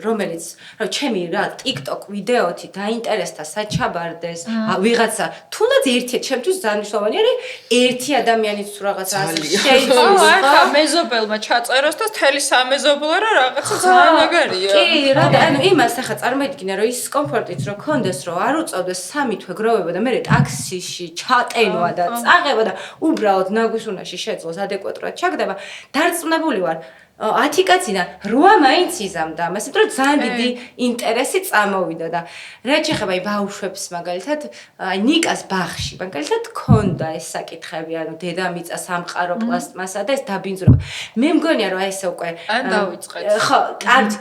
რომელიც რომ ჩემი რა TikTok ვიდეოთი დაინტერესდა საჩაბარდეს ვიღაცა თუნდაც ერთი ჩემთვის ძალიან მნიშვნელოვანი არის ერთი ადამიანის თუ რაღაცა შეიძლება ახლა მეზობელმა ჩაწეროს და თელი სამეზობლო რა რაღაცა ძალიან მაგარია კი რა და ანუ იმას ახლა წარმოიდგინე რომ ის კომფორტიც რო კონდეს რომ არ უწევდეს 3 თვე გროვება და მე ტაქსიში ჩატენვა და წაღება და უბრალოდ ნაგვისუნაში შეძლოს ადეკვატურად ჩაგდება დარწმუნებული ვარ 10 კაციდან 8 მაინც იზამდა ამას, იმიტომ რომ ძალიან დიდი ინტერესი წამოვიდა და რაც ეხება აი ბავშვებს მაგალითად, აი ნიკას ბაღში მაგალითად ქონდა ეს საკითხები, ანუ დედამიწა სამყარო პლასტმასა და ეს დაბინძურება. მე მგონია რომ აი ესე უკვე ან დავიწყეთ. ხო,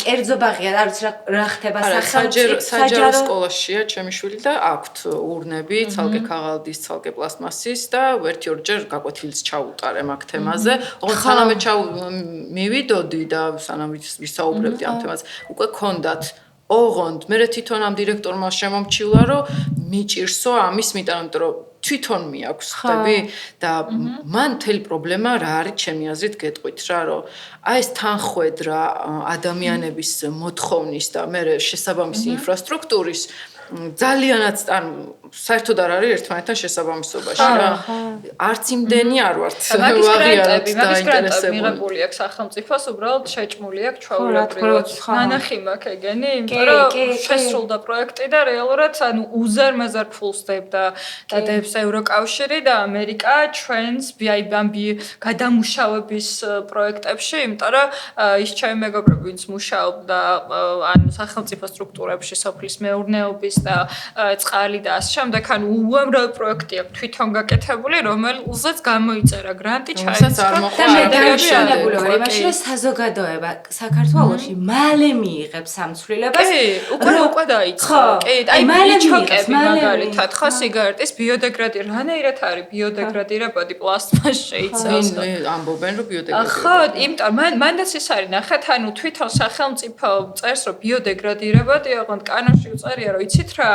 კერძო ბაღია, არ ვიცი რა ხდება საჯარო სკოლაშია ჩემი შვილი და აქვთ ურნები, ცალკე ქაღალდის, ცალკე პლასტმასის და ერთი ორჯერ გაკვეთილიც ჩაუტარე მაგ თემაზე. ოღონდ სანამ მივიდოდი და სანამ ვისაუბრებდი ამ თემაზე, უკვე ქონდათ ოღონდ მე თვითონ ამ დირექტორმა შემომჩილა რომ მიჭირსო ამის მიტან იმიტომ რომ თვითონ მიაქვს ხდები და მან მთელი პრობლემა რა არის ჩემი აზრით გეტყვით რა რომ აი ეს თანხვედრა ადამიანების მოთხოვნის და მე შესაბამისი ინფრასტრუქტურის ძალიანაც საერთოდ არ არის ერთმანეთთან შესაბამისობაში რა. არც იმდენი არ ვართ ვაღიაროთ და ინტერესებული. მიღებული აქვს სახელმწიფოს, უბრალოდ შეჭმული აქვს ჩვეულებრივად. ნანახი მაქვს ეგენი, იმიტომ რომ შესრულდა პროექტი და რეალურად უზარმაზარ ფულს დებდა და დებს ევროკავშირი და ამერიკა ჩვენს გადამუშავების პროექტებში, იმიტომ რომ ის ჩემი მეგობრები, ვინც მუშაობდა სახელმწიფო სტრუქტურებში, სოფლის მეურნეობის და წყალი და ასე შემდეგ, უამრავი პროექტი აქვს თვითონ გაკეთებული, რომელზეც გამოიწერა გრანტი ჩაიწერა. და მე დანიშნულებული ვარ იმაში, რომ საზოგადოება საქართველოში მალე მიიღებს სამცვლელებას. უკვე დაიწყო. კი, აი მიჩოკები მაგალითად, ხო, სიგარეტის ბიოდეგრადირება, რანაირად არის ბიოდეგრადირებადი პლასტმას შეიცავს. ამბობენ რომ ბიოდეგრადირება. ხო, იმიტომ მანდაც ის არის, ნახეთ, თვითონ სახელმწიფო წერს, რომ ბიოდეგრადირებადი, ოღონდ კანონში უწერია, რომ იცით რა,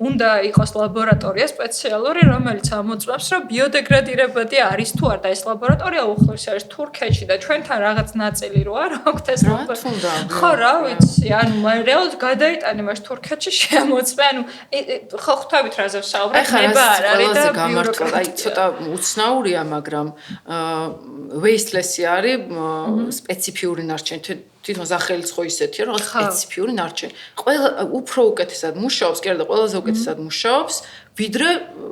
უნდა იყოს ლაბორატორია სპეციალური, რომელიც ამოწმებს, რომ ბიოდეგრადირებადი არის თუ არა და ეს ლაბორატორია უხლეს არის თურქეთში და ჩვენთან რაღაც ნაწილი რო არ აქვს ეს ლაბორატორია. ხო, რა ვიცი, რეალურად გადაიტანე მას თურქეთში შემოწმე, ხო ხვდებით რაზე ვსაუბრობ, ნება არ არის და გამართლა, აი ცოტა უცნაურია, მაგრამ waste-less-ი არის სპეციფიური ნარჩენი. თვითონ სახელიც ხო ისეთია, რომ სპეციფიური ნარჩენი. ყველა უფრო უკეთესად მუშაობს, კი არა და ყველაზე უკეთესად მუშაობს, ვიდრე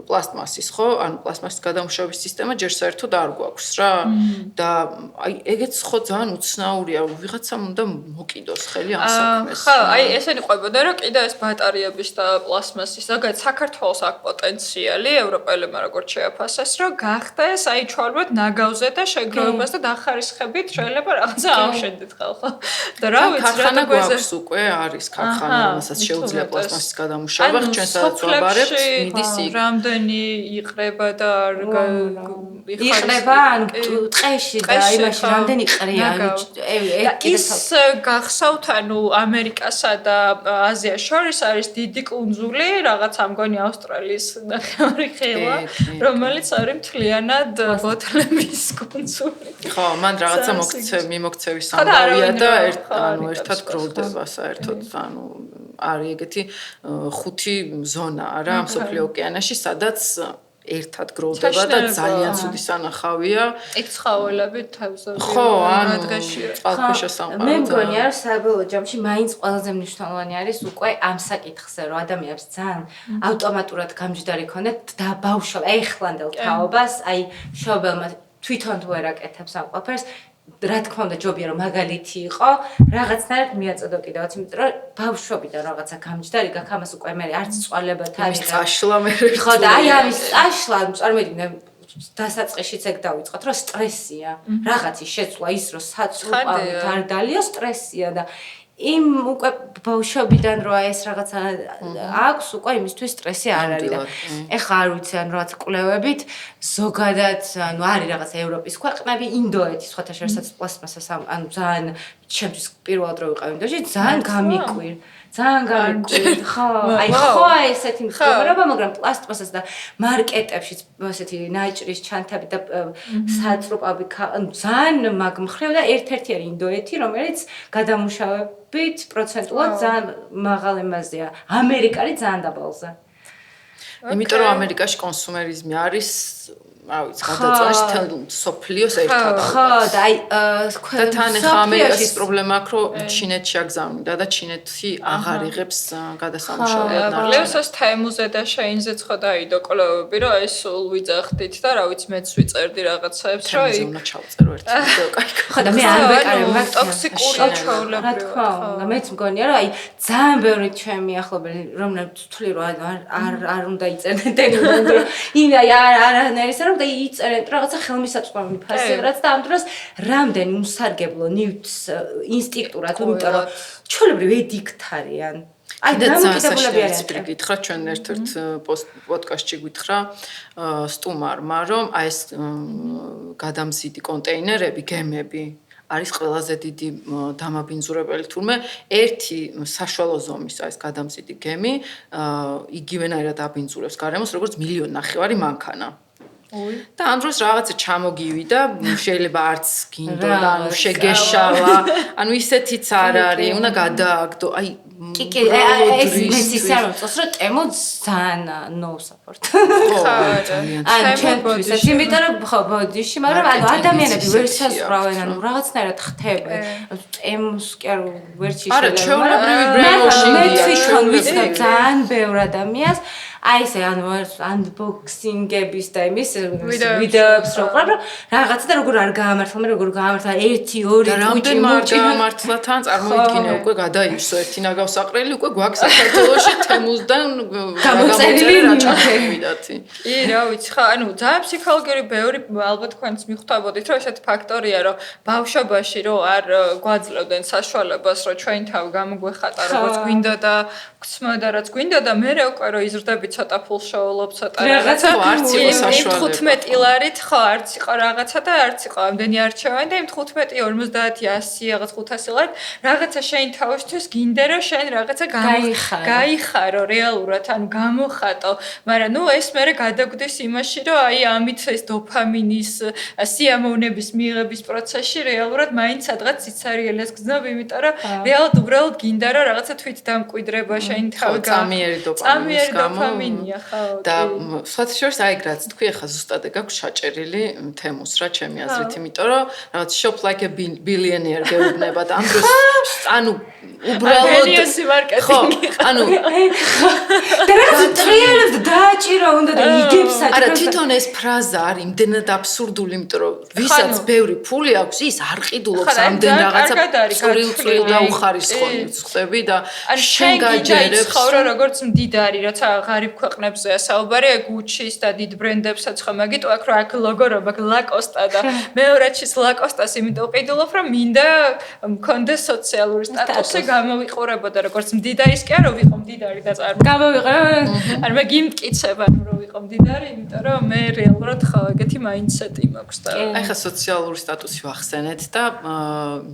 პლასტმასის, ხო? ანუ პლასტმასის გადამუშავების სისტემა ჯერ საერთოდ არ გვაქვს რა. და აი ეგეც ხო ძალიან უცნაურია, ვიღაცამ უნდა მოკიდოს ხელი ამ საქმეს. ხო, აი ესენი ყვებოდა, რომ კიდე ეს ბატარეების და პლასტმასის, ზოგადად საქართველოს აქვს პოტენციალი, ევროპელებმა როგორც შეაფასეს, რომ გახდეს აი ჩვეულებრივად ნაგავზე და შეგროვებას და დახარისხებით შეიძლება რაღაცა ავშენდეთ ხალხო. და რა ვიცი, ქარხანა გვაქვს უკვე, არის ქარხანა, რომელსაც შეუძლია პლასტმასის გადამუშავება, ჩვენ სადაც ვაბარებთ. რამდენი იყრება და იყრება ანუ ტყეში და იმაში რამდენი ყრია ის გახსოვთ ანუ ამერიკასა და აზიას შორის არის დიდი კუნძული რაღაც ამგონი ავსტრალიის ნახევარი ხელა რომელიც არის მთლიანად ბოთლების კუნძული ხო მან რაღაცა მიმოქცევის ამბავია და ერთად გროვდება საერთოდ ანუ არის ეგეთი ხუთი ზონაა რა მსოფლიო ოკეანეში სადაც ერთად გროვდება და ძალიან ცუდი სანახავია. იქ ცხოველები თავისუფლად ხო, ანუ წყალქვეშა სამყარო. მე მგონია რომ საბოლოო ჯამში მაინც ყველაზე მნიშვნელოვანი არის უკვე ამ საკითხზე რომ ადამიანებს ძალიან ავტომატურად გამჯდარი ქონდეთ და ბავშვ ეხლანდელ თაობას, აი შობელმა თვითონ თუ არ აკეთებს ამ ყოფერს რა თქმა უნდა ჯობია რომ მაგალითი იყო რაღაცნაირად მიაწოდო კიდევაც იმიტომ რომ ბავშვობიდან რაღაცა გამჯდარი გაქვს ამას უკვე მე არც წვალებად არის წაშლა მე ხო და აი ამის წაშლა წარმოვიდგინე დასაწყისშიც ეგ დავიწყოთ რომ სტრესია რაღაცის შეცვლა ის რომ საწუყავით არ დალიო სტრესია და იმ უკვე ბავშვობიდან რო ეს რაღაცა აქვს უკვე იმისთვის სტრესი არ არის და ეხლა არ ვიცი ან რაღაც კვლევებით ზოგადად ანუ არის რაღაც ევროპის ქვეყნები ინდოეთი სხვათა შორისაც პლასტმასას ანუ ძალიან ჩემთვის პირველად რო ვიყავ ინდოეთში ძალიან გამიკვირ ძალიან გამიკვირ ხო აი ხო ესეთი მდგომარეობა მაგრამ პლასტმასას და მარკეტებში ესეთი ნაჭრის ჩანთები და საწრუპავი ანუ ძალიან მაგმხრივ და ერთ-ერთი არის ინდოეთი რომელიც გადამუშავებით პროცენტულად ძალიან მაღალ იმაზეა ამერიკა ძალიან დაბალზე იმიტომ რომ ამერიკაში კონსუმერიზმი არის რა ვიცი, გადაწყვეტს თელ სოფლიოს ერთად. ხო, და აი და თან ახლა ამერიკის პრობლემა აქვს, რომ ჩინეთში აგზავნიდა და ჩინეთი აღარ იღებს გადასამუშავებლად ნარჩენებს. ლევსოს თემუზე და შეინზეც ხო დაიდო კვლევები, რომ ეს სულ ვიძახდით და რა ვიცი, მეც ვიწერდი რაღაცებს, რომ იქ უნდა ჩავწერო ერთ ვიდეო კაი. ხო და მე არ ვეკარე მაგ ტოქსიკური ჩვეულებრივად. რა თქმა უნდა, მეც მგონია, რომ აი ძალიან ბევრი ჩემი ახლობელი რომლებიც თვლი რომ არ უნდა იწერდნენ ტექნოლოგიას, რომ იმ აი არანაირისა რომ და იწერენ რაღაცა ხელმისაწვდომი ფასი რაც და ამ დროს რამდენი უსარგებლო ნივთს ინსტინქტურად იმიტომ რომ ჩვეულებრივ ედიქტარიან აი დამოკიდებულები არიან გითხრა ჩვენ ერთ-ერთ პოდკასტში გითხრა სტუმარმა რომ აი ეს გადამზიდი კონტეინერები გემები არის ყველაზე დიდი დამაბინძურებელი თურმე ერთი საშუალო ზომის აი ეს გადამზიდი გემი იგივენაირად აბინძურებს გარემოს როგორც 1.5 მილიონი მანქანა და ამ დროს რაღაცა ჩამოგივიდა, შეიძლება არც გინდოდა, ანუ შეგეშალა, ანუ ისეთიც არ არის, უნდა გადააგდო, აი კი, ეს ისე არ მოწონს, რომ ტემო ძალიან no support. ანუ ჩემთვის, იმიტომ რომ ხო ბოდიში, მაგრამ ანუ ადამიანები ვერ შესწავენ, ანუ რაღაცნაირად ხდებიან. ტემოს კი არ ვერ შეიძლება. არა, ჩვეულებრივი ბრენდში მე თვითონ ვიცნობ ძალიან ბევრ ადამიანს აი ესე ანუ unboxing-ების და იმის ვიდეოებს რო ყრა, რაღაცა და როგორ არ გაამართლა, მე როგორ გაამართლა 1 2 და რამდენმა გაამართლა თან წარმოიდგინე უკვე გადაივსო ერთი ნაგავსაყრელი უკვე გვაქვს საქართველოში თემუსდან გამოწერილი რაჭაფებიდათი. კი, რა ვიცი, ხა, ანუ ძალიან ფსიქოლოგიური ბევრი ალბათ თქვენც მიხვდებოდით, რომ ესეთი ფაქტორია, რომ ბავშვობაში რო არ გვაძლევდნენ საშუალებას, რომ ჩვენი თავი გამოგვეხატა როგორც გვინდა და გცმოდა რაც გვინდა და მე უკვე რო იზრდები ცოტა ფულშოულობ, ცოტა რაღაცა არც იყო საშუალება. 15 ლარით ხო არც იყო რაღაცა და არც იყო ამდენი არჩევანი და იმ 15 50 100 რაღაც 500 ლარით რაღაცა შენ თავისთვის გინდა რომ შენ რაღაცა გაიხარო რეალურად, ანუ გამოხატო, მაგრამ ნუ ეს მერე გადაგვდის იმაში, რომ აი ამით ეს დოფამინის სიამოვნების მიღების პროცესში რეალურად მაინც სადღაც სიცარიელეს გზნობ, იმიტომ რომ რეალურად უბრალოდ გინდა რომ რაღაცა თვით დამკვიდრება შენ თავი წამიერი დოფამინის გამო ხო და სხვათა შორის აი რაც თქვი ახლა ზუსტად გაქვს საჭერილი თემუს რა ჩემი აზრით, იმიტომ რომ რაღაც shop like a billionaire გეუბნება და ამ დროს ანუ უბრალოდ ხო ანუ და რაც ტრიალებს დააჭირა უნდა და იგებს საჭიროა. არა თვითონ ეს ფრაზა არის იმდენად აბსურდული, იმიტომ რომ ვისაც ბევრი ფული აქვს, ის არ ყიდულობს ამდენ რაღაცა წვრილ და უხარისხო ხდები და შენ გაჯერებს ცხოვრო როგორც მდიდარი, როცა ღარიბ ქვეყნებზეა საუბარი, აი გუჩის და დიდ ბრენდებსაც ხომ მაგიტო აქ რა აქ ლოგო რა მაგ ლაკოსტა და მეორეჩის ლაკოსტას იმიტომ ყიდულობ, რომ მინდა მქონდეს სოციალური სტატუსი გამოვიყურებოდა როგორც მდიდარის კი არა ვიყო მდიდარი და გამოვიყურე არ მაგიმტკიცება რომ ვიყო მდიდარი, იმიტომ რომ მე რეალურად ხო ეგეთი მაინდსეტი მაქვს და აი ხა სოციალური სტატუსი ვახსენეთ და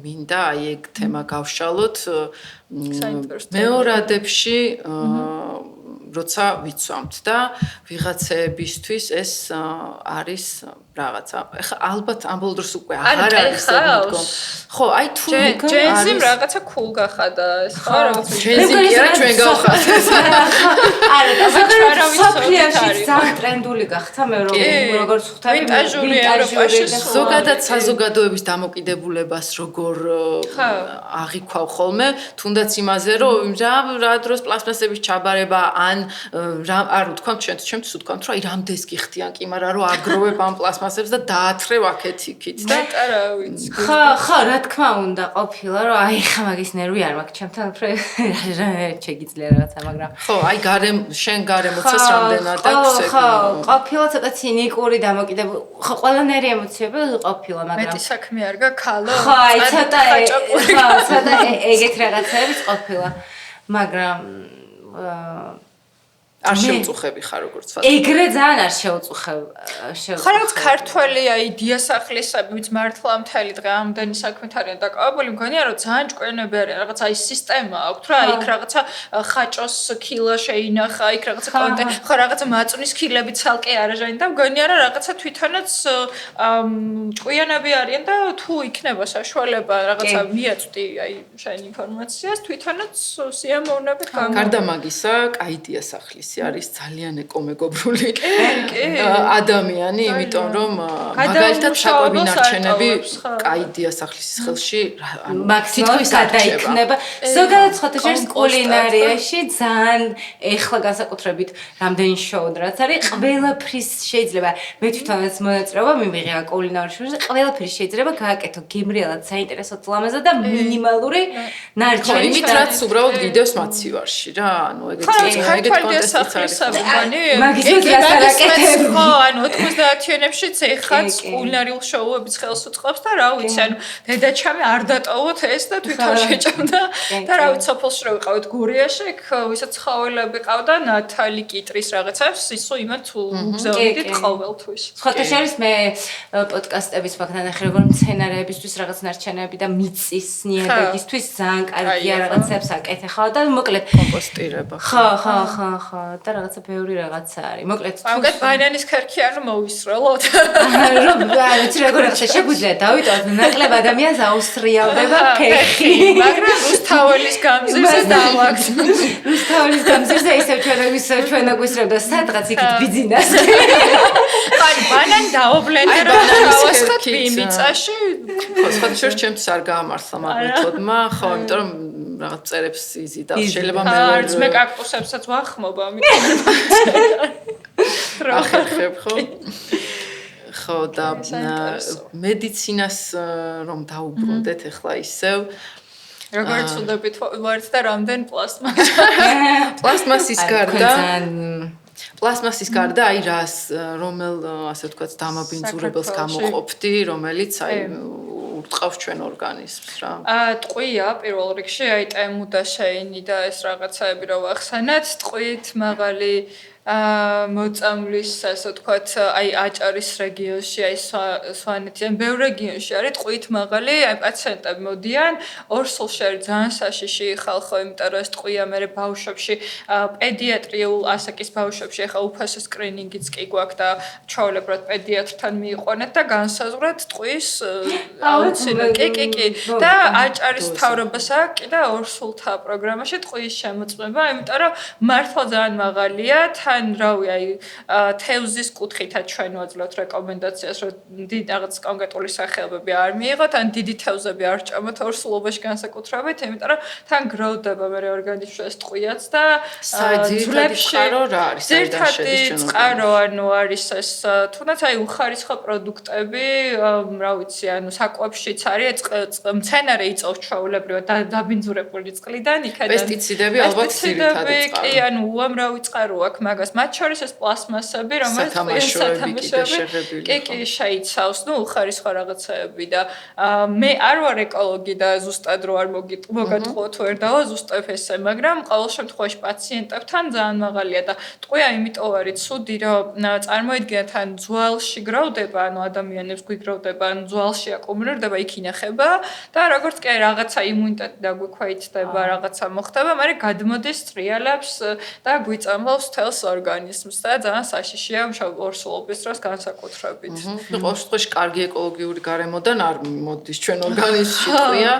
მინდა აი ეგ თემა გავშალოთ მეორადებში როცა ვიცვამთ და ვიღაცებისთვის ეს არის რაღაცა. ეხლა ალბათ ამ ბოლო დროს უკვე აღარ არის მდგომ. ხო, აი თუ ჯენზიმ რაღაცა cool გახადა ეს ხო რაღაცა. ჯენზი კი არა ჩვენ გავხართ. არა, და სოფიაში ძალიან ტრენდული გახდა მე როგორც ხვდები ვინტაჟური ევროპაში ზოგადად საზოგადოების დამოკიდებულებას როგორ აღიქვავ ხოლმე, თუნდაც იმაზე რომ რა დროს პლასტმასების ჩაბარება ან არ ვთქვამთ ჩემთვის ვთქვამთ რომ აი რამდენს გიხდიან კი, მაგრამ რომ აგროვებ ამ პლასტმასებს და დაათრევ აქეთ იქით და არა ვიცი. ხო, რა თქმა უნდა ყოფილა რომ აი ხა მაგის ნერვი არ მაქვს ჩემთან უფრო შეგიძლია რაღაცა, მაგრამ ხო, აი შენ გარემოცას რამდენად აქვს ეგ. ხო, ყოფილა ცოტა ცინიკური დამოკიდებული. ხო, ყველანაირი ემოციები ყოფილა, მაგრამ მეტი საქმე არ გაქალო. ხო, აი ცოტა ეგეთ რაღაცებიც ყოფილა, მაგრამ არ შეუწუხები ხარ როგორც ვთქვი. ეგრე ძალიან არ შეუწუხებ. ხო, რაღაც ქართველი აი დიასახლისებიც მართლა მთელი დღე ამდენი საქმით არიან დაკავებული, მგონია რომ ძალიან ჭკვიანები არიან, რაღაც აი სისტემა აქვს რა, იქ რაღაცა ხაჭოს კილო შეინახა, იქ რაღაცა კონტენტ, ხო რაღაცა მაწვნის კილები ცალკე არაჟანი და მგონია რომ რაღაცა თვითონაც ჭკვიანები არიან და თუ იქნება საშუალება რაღაცა მიაწვდი აი შენ ინფორმაციას, თვითონაც სიამოვნებით გარდა მაგისა, კაი დიასახლისი არის ძალიან ეკომეგობრული ადამიანი, იმიტომ რომ მაგალითად საკვები ნარჩენები კაი დიასახლისის ხელში მაქსიმალურად გადაიქნება. ზოგადად ხოთაშერის კულინარიაში ძალიან ეხლა განსაკუთრებით რამდენი შოუ რაც არის, ყველაფრის შეიძლება მე თვითონაც მონაწილეობა მივიღე კულინარიულ შოუზე, ყველაფრის შეიძლება გააკეთო გემრიელად საინტერესო ლამაზად და მინიმალური ნარჩენი. იმით რაც უბრალოდ ვიდეოს მაცივარში რა, ანუ ეგეთი კონტესტი ხო, ანუ 90-იანებშიც ეხაც კულინარიულ შოუებს ხელს უწყობს და რა ვიცი, ანუ დედაჩამი არ დატოვოთ ეს და თვითონ შეჭამდა და რა ვიცი, სოფელში რო ვიყავით გურიაში, იქ ვისაც ცხოველები ყავდა, ნათალი კიტრის რაღაცას, ისო იმათ უგზავნიდით ყოველთვის. ხოთაშერის მე პოდკასტების მაგდანახე როგორ მცენარეებისთვის რაღაც ნარჩენები და მიწის ნიადაგისთვის ძალიან კარგია რაღაცებს აკეთე ხო და მოკლედ კომპოსტირება. ხო. და რაღაცა ბევრი რაღაცა არის. მოკლედ ამგად ბანანის ქერქი ანუ მოვისროლოთ. რომ ვიცი როგორ ახლა შეგვიძლია დავიტოვოთ ნაკლებ ადამიანს აუსტრიალდება ფეხი. მაგრამ რუსთაველის გამზირზე დავაგდ. რუსთაველის გამზირზე ისევ ჩვენ აგვისრებდა სადღაც იქით ბიზნეს. ხან ბანანი დაობლენდერა ჩავასხოთ ბიმიწაში. ხო, სხვა ჩემთვის არ გაამართლა მაგეთოდმა, ხო, იმიტომ რომ რაღაც წერებს იზიდა. შეიძლება მე არც მე კაქტუსებსაც ვახმობ, ამიტომ ახერხებ, ხო? ხო, და მედიცინას რომ დაუბრუნდეთ ახლა ისევ როგორც ვწდებით ვარც და რამდენ პლასტმასის გარდა პლასტმასის გარდა აი რას რომელ ასე ვთქვათ დამაბინძურებელს გამოყოფდი, რომელიც აი ურტყავს ჩვენ ორგანიზმს რა. ტყვია პირველ რიგში აი ტემუ და შეინი და ეს რაღაცაები რო ვახსენეთ, ტყვით მაღალი მოწამვლის ასე ვთქვათ აი აჭარის რეგიონში აი სვანეთიდან ბევრ რეგიონში არის ტყვით მაღალი აი პაციენტები მოდიან ორსულში არის ძალიან საშიში ხალხო იმიტომ რომ ეს ტყვია მე ბავშვებში პედიატრიულ ასაკის ბავშვებში ახლა უფასო სკრინინგიც კი გვაქვს და ჩაოლებრად პედიატრთან მიიყვანეთ და განსაზღვრეთ ტყვის აუცილებლად კი და აჭარის თავრობას აქვს კიდე ორსულთა პროგრამაში ტყვის შემოწმება იმიტომ რომ მართლა ძალიან მაღალია ან რავი აი თევზის კუთხითაც ჩვენ ვაძლევთ რეკომენდაციას რომ დიდი რაღაც კონკრეტული სახეობები არ მიიღოთ ან დიდი თევზები არ ჭამოთ ორსულობაში განსაკუთრებით იმიტომ რომ თან გროვდება მე ორგანიზმში ეს ტყვიაც და ძვლებში რა არის ზირთადი წყარო ანუ არის ეს თუნდაც აი უხარისხო პროდუქტები რა ვიცი ანუ საკვებშიც არის მცენარე იწოვს ჩვეულებრივად დაბინძურებული წყლიდან იქიდან პესტიციდები ალბათ ძირითადად წყარო კი ანუ უამრავი წყარო აქვს მაგას მათ შორის ეს პლასმასები რომელიც კი შეიცავს ნუ უხარისხო რაღაცეები და მე არ ვარ ეკოლოგი და ზუსტად რო არ მოგატყუოთ ვერ დავა ზუსტად ესე მაგრამ ყოველ შემთხვევაში პაციენტებთან ძალიან მაღალია და ტყვია იმიტომ არის ცუდი რომ წარმოიდგინეთ ან ძვალში გროვდება ანუ ადამიანებს გვიგროვდება ან ძვალში აკუმულირდება იქ ინახება და როგორც კი რაღაცა იმუნიტეტი დაგვიქვეითდება რაღაცა მოხდება მაგრამ გადმოდის ტრიალებს და გვიწამლავს თელს ორგანიზმს და ძალიან საშიშია ორსულობის დროს განსაკუთრებით. ყოველ შემთხვევაში კარგი ეკოლოგიური გარემოდან არ მოდის ჩვენ ორგანიზმში ტყვია.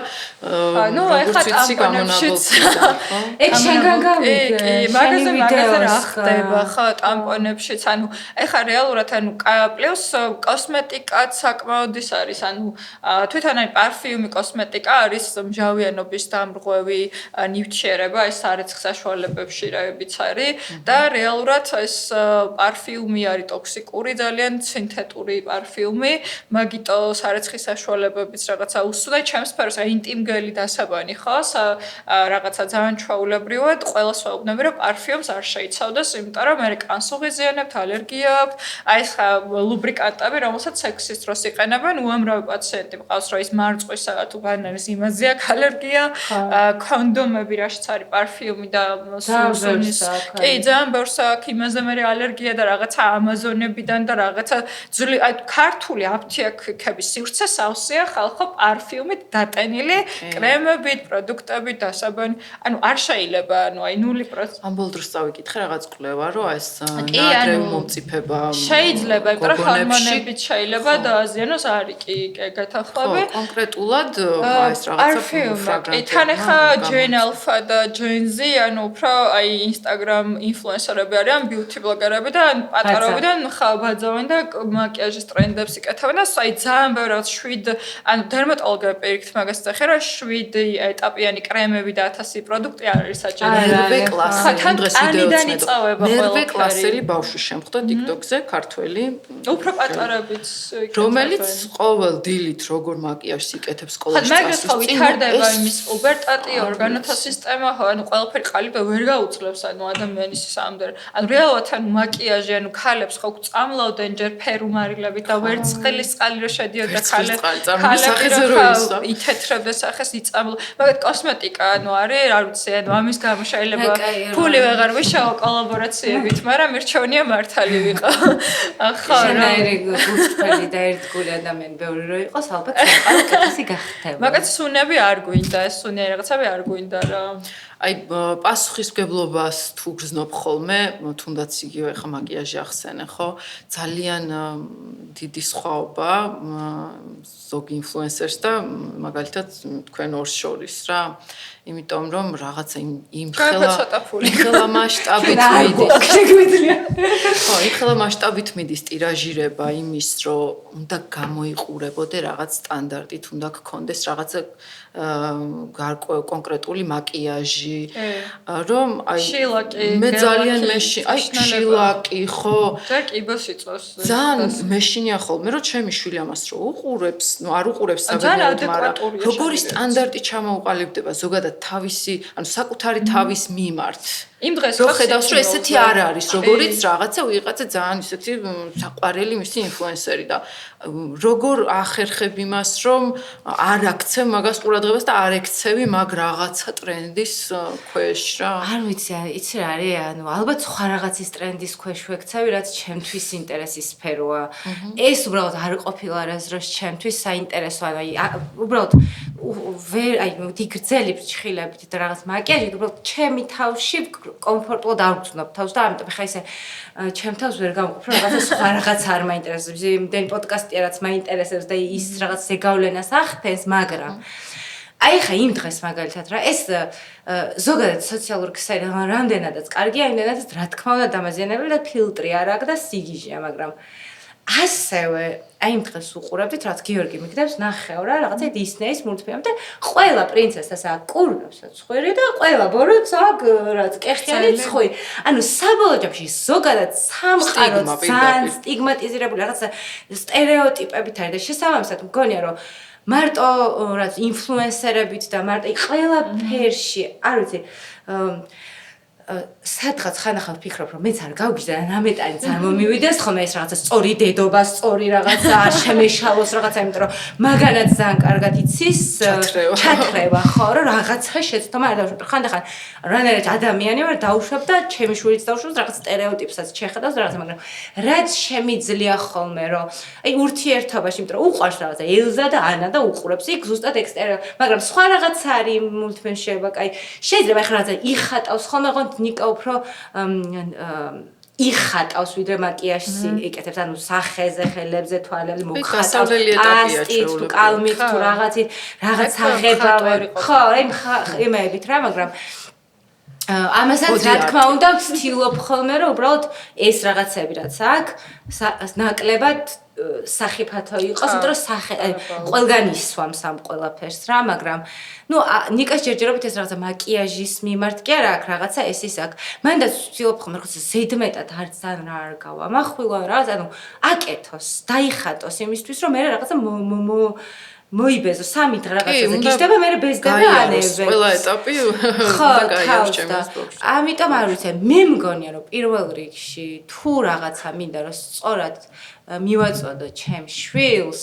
ანუ ეხლა ტამპონებშიც ეგ შენგან გავიგე. მაგაზე რა ხდება ხო ტამპონებშიც ანუ ეხლა რეალურად ანუ პლუს კოსმეტიკაც საკმაოდ ის არის ანუ თვითონ აი პარფიუმი კოსმეტიკა არის მჟავიანობის დამრღვევი ნივთიერება ეს სარეცხ საშუალებებში რაებიც არის და რეალურად ეს პარფიუმი არის ტოქსიკური ძალიან სინთეტური პარფიუმი მაგიტო სარეცხის საშუალებებიც რაღაცა უსუდა ჩემს სფეროს აი ინტიმგელი დასაბანი ხო რაღაცა ძალიან ჩვეულებრივად ყველას ვეუბნები რომ პარფიუმს არ შეიცავდეს იმიტომ რომ მე კანსური ზიანებთ ალერგია აქვს აი ეს ლუბრიკანტები რომელსაც სექსის დროს იყენებენ უამრავი პაციენტი მყავს რომ ის მარწყვის თუ ბანანის იმაზე აქვს ალერგია კონდომები რაშიც არის პარფიუმი და სუნის კი ძალიან ბევრს აქვს იმაზე მე ალერგია და რაღაცა ამაზონებიდან და რაღაცა აი ქართული აფთიაქების სივრცე სავსეა ხალხო პარფიუმით დატენილი კრემებით პროდუქტებით დასაბანი ანუ არ შეიძლება ანუ აი 0% ამ ბოლო დროს წავიკითხე რაღაც კვლევა რომ ეს ნატრიუმ მომწიფება შეიძლება იმიტომ რომ ჰორმონებით შეიძლება დააზიანოს არის კი გეთახმები კონკრეტულად ეს რაღაცა პარფიუმი თან ახლა ჯენ ალფა და ჯენ ზი ანუ უფრო აი ინსტაგრამ ინფლუენსერები არიან ბიუთი ბლოგერები და პატარობიდან ხალბაძავენ და მაკიაჟის ტრენდებს იკეთებენ და აი ძალიან ბევრი რაღაც 7 ანუ დერმატოლოგები პირიქით მაგას წეხე რომ 7 ეტაპიანი კრემები და 1000 პროდუქტი არის საჭირო მერვე კლასი დღეს ვიდეოც მეწავება მერვე კლასელი ბავშვი შემხვდა TikTok-ზე ქართველი უფრო პატარებიც რომელიც ყოველ დილით როგორ მაკიაჟს იკეთებს სკოლაში მაგას ხო ვითარდება იმის პუბერტატი ორგანოთა სისტემა ხო ანუ ყველაფერი ყალიბა ვერ გაუძლებს ანუ ადამიანის სამდერ ანუ რეალურად ანუ მაკიაჟი ანუ ქალებს ხო წამლავდნენ ჯერ ფერუმარილებით და ვერცხლის წყალი რო შედიოდა ქალებს ითეთრებდა სახეს იწამლო მაგათ კოსმეტიკა ანუ არის არ ვიცი ანუ ამის გამო შეიძლება ფული ვეღარ ვიშაო კოლაბორაციებით მაგრამ მირჩევნია მართალი ვიყო ხო შენაირი გულწრფელი და ერთგული ადამიანი ბევრი რო იყოს ალბათ კეთილი გახდება მაგათ სუნები არ გვინდა ეს სუნი რაღაცები არ გვინდა რა აი პასუხისმგებლობას თუ გრძნობ ხოლმე, თუნდაც იგივე ხა მაკიაჟი ახსენე, ხო? ძალიან დიდი სხვაობა ზოგი ინფლუენსერს და მაგალითად თქვენ ორს შორის რა. იმიტომ რომ რაღაცა იმ ხელა მასშტაბით მიდის. ხო, იმ ხელა მასშტაბით მიდის ტირაჟირება იმის, რომ უნდა გამოიყურებოდე რაღაც სტანდარტით, უნდა გქონდეს რაღაცა კონკრეტული მაკიაჟი, რომ აი მე ძალიან შილაკი, ხო? და კიბოს იწოს. ძალიან მეშინია ხოლმე, რომ ჩემი შვილი ამას რო უყურებს, ნუ არ უყურებს საბედნიეროდ, მაგრამ როგორი სტანდარტი ჩამოუყალიბდება ზოგადად თავისი, ანუ საკუთარი თავის მიმართ. იმ დღეს რო ხედავს, რომ ესეთი არ არის, როგორიც რაღაცა ვიღაცა ძალიან ისეთი საყვარელი მისი ინფლუენსერი და როგორ ახერხებ იმას, რომ არ აქცევ მაგას ყურადღებას და არ ექცევი მაგ რაღაცა ტრენდის ქვეშ რა. არ ვიცი, იცი რა არის, ანუ ალბათ სხვა რაღაცის ტრენდის ქვეშ ვექცევი, რაც ჩემთვის ინტერესის სფეროა. ეს უბრალოდ არ ყოფილა არასდროს ჩემთვის საინტერესო, ანუ უბრალოდ აი გრძელი ფრჩხილებით და რაღაც მაკიაჟით, უბრალოდ ჩემი თავში კომფორტულად არ ვგრძნობ თავს და ამიტომ ხა ისე ჩემ თავს ვერ გამყოფ, რომ რაღაცა სხვა რაღაც არ მაინტერესებს. იმდენი პოდკასტია რაც მაინტერესებს და ის რაღაც ზეგავლენას ახდენს, მაგრამ აი ხა იმ დღეს მაგალითად რა ეს ზოგადად სოციალური ქსელი რამდენადაც კარგია, იმდენადაც რა თქმა უნდა დამაზიანებელი და ფილტრი არ აქვს და სიგიჟეა, მაგრამ ასევე აი იმ დღეს უყურებდით, რაც გიორგი მიგდებს, ნახეო რა, რაღაცა დისნეის მულტფილმი და ყველა პრინცესას აქ კურნავს ცხვირი და ყველა ბოროტს აქ რაც კეხიანი ცხვირი. ანუ საბოლოო ჯამში ზოგადად სამყარო ძალიან სტიგმატიზირებული რაღაცა სტერეოტიპებით არის და შესაბამისად მგონია რომ მარტო რაც ინფლუენსერებით და მარტო ყველაფერში, არ ვიცი, სადღაც ხანახავ ფიქრობ რომ მეც არ გავგიჟდა და ნამეტანიც არ მომივიდეს ხოლმე ეს რაღაცა სწორი დედობა, სწორი რაღაცა არ შემეშალოს რაღაცა, იმიტომ რომ მაგანაც ძალიან კარგად იცის ჩათრევა, ხო, რომ რაღაცა შეცდომა არ დავუშვებ. ხანდახან რანაირად ადამიანი ვარ, დავუშვებ და ჩემი შვილიც დავუშვებს რაღაც სტერეოტიპსაც შეხედავს რაღაცა, მაგრამ რაც შემიძლია ხოლმე რომ აი ურთიერთობაში, იმიტომ რომ უყვარს რაღაცა ელზა და ანა და უყურებს იქ ზუსტად ექსტერიორ, მაგრამ სხვა რაღაცა არის მულტფილმში შეება, კაი, შეიძლება ახლა რაღაცა იხატავს ხოლმე ნიკა უფრო იხატავს ვიდრე მაკიაჟს იკეთებს, ანუ სახეზე, ხელებზე, თვალებზე მოხატავს, პასტით, თუ კალმით, თუ რაღაცით, რაღაც აღებავი. ხო, იმეებით რა, მაგრამ ამასაც რა თქმა უნდა ვცდილობ ხოლმე რომ უბრალოდ ეს რაღაცები რაც აქვს ნაკლებად სახიფათო იყოს, იმიტომ რომ ყველგან ისვამს ამ ყველაფერს რა, მაგრამ ნუ ნიკას ჯერჯერობით ეს რაღაცა მაკიაჟის მიმართ კი არა აქვს რაღაცა ეს ის აქვს. მანდაც ვცდილობ ხოლმე რაღაცა ზედმეტად არ ძალიან არ გავამახვილო რაღაც, ანუ აკეთოს, დაიხატოს იმისთვის რომ მე რაღაცა მოიბეზო სამი დღე რაღაცაზე გიждდება მე ბეზდება ანევე ყველა ეტაპი უნდა გაიაროს ჩემს ბლოგში. ამიტომ არ ვიცი, მე მგონია რომ პირველ რიგში თუ რაღაცა მინდა რომ სწორად მივაწოდო ჩემ შვილს,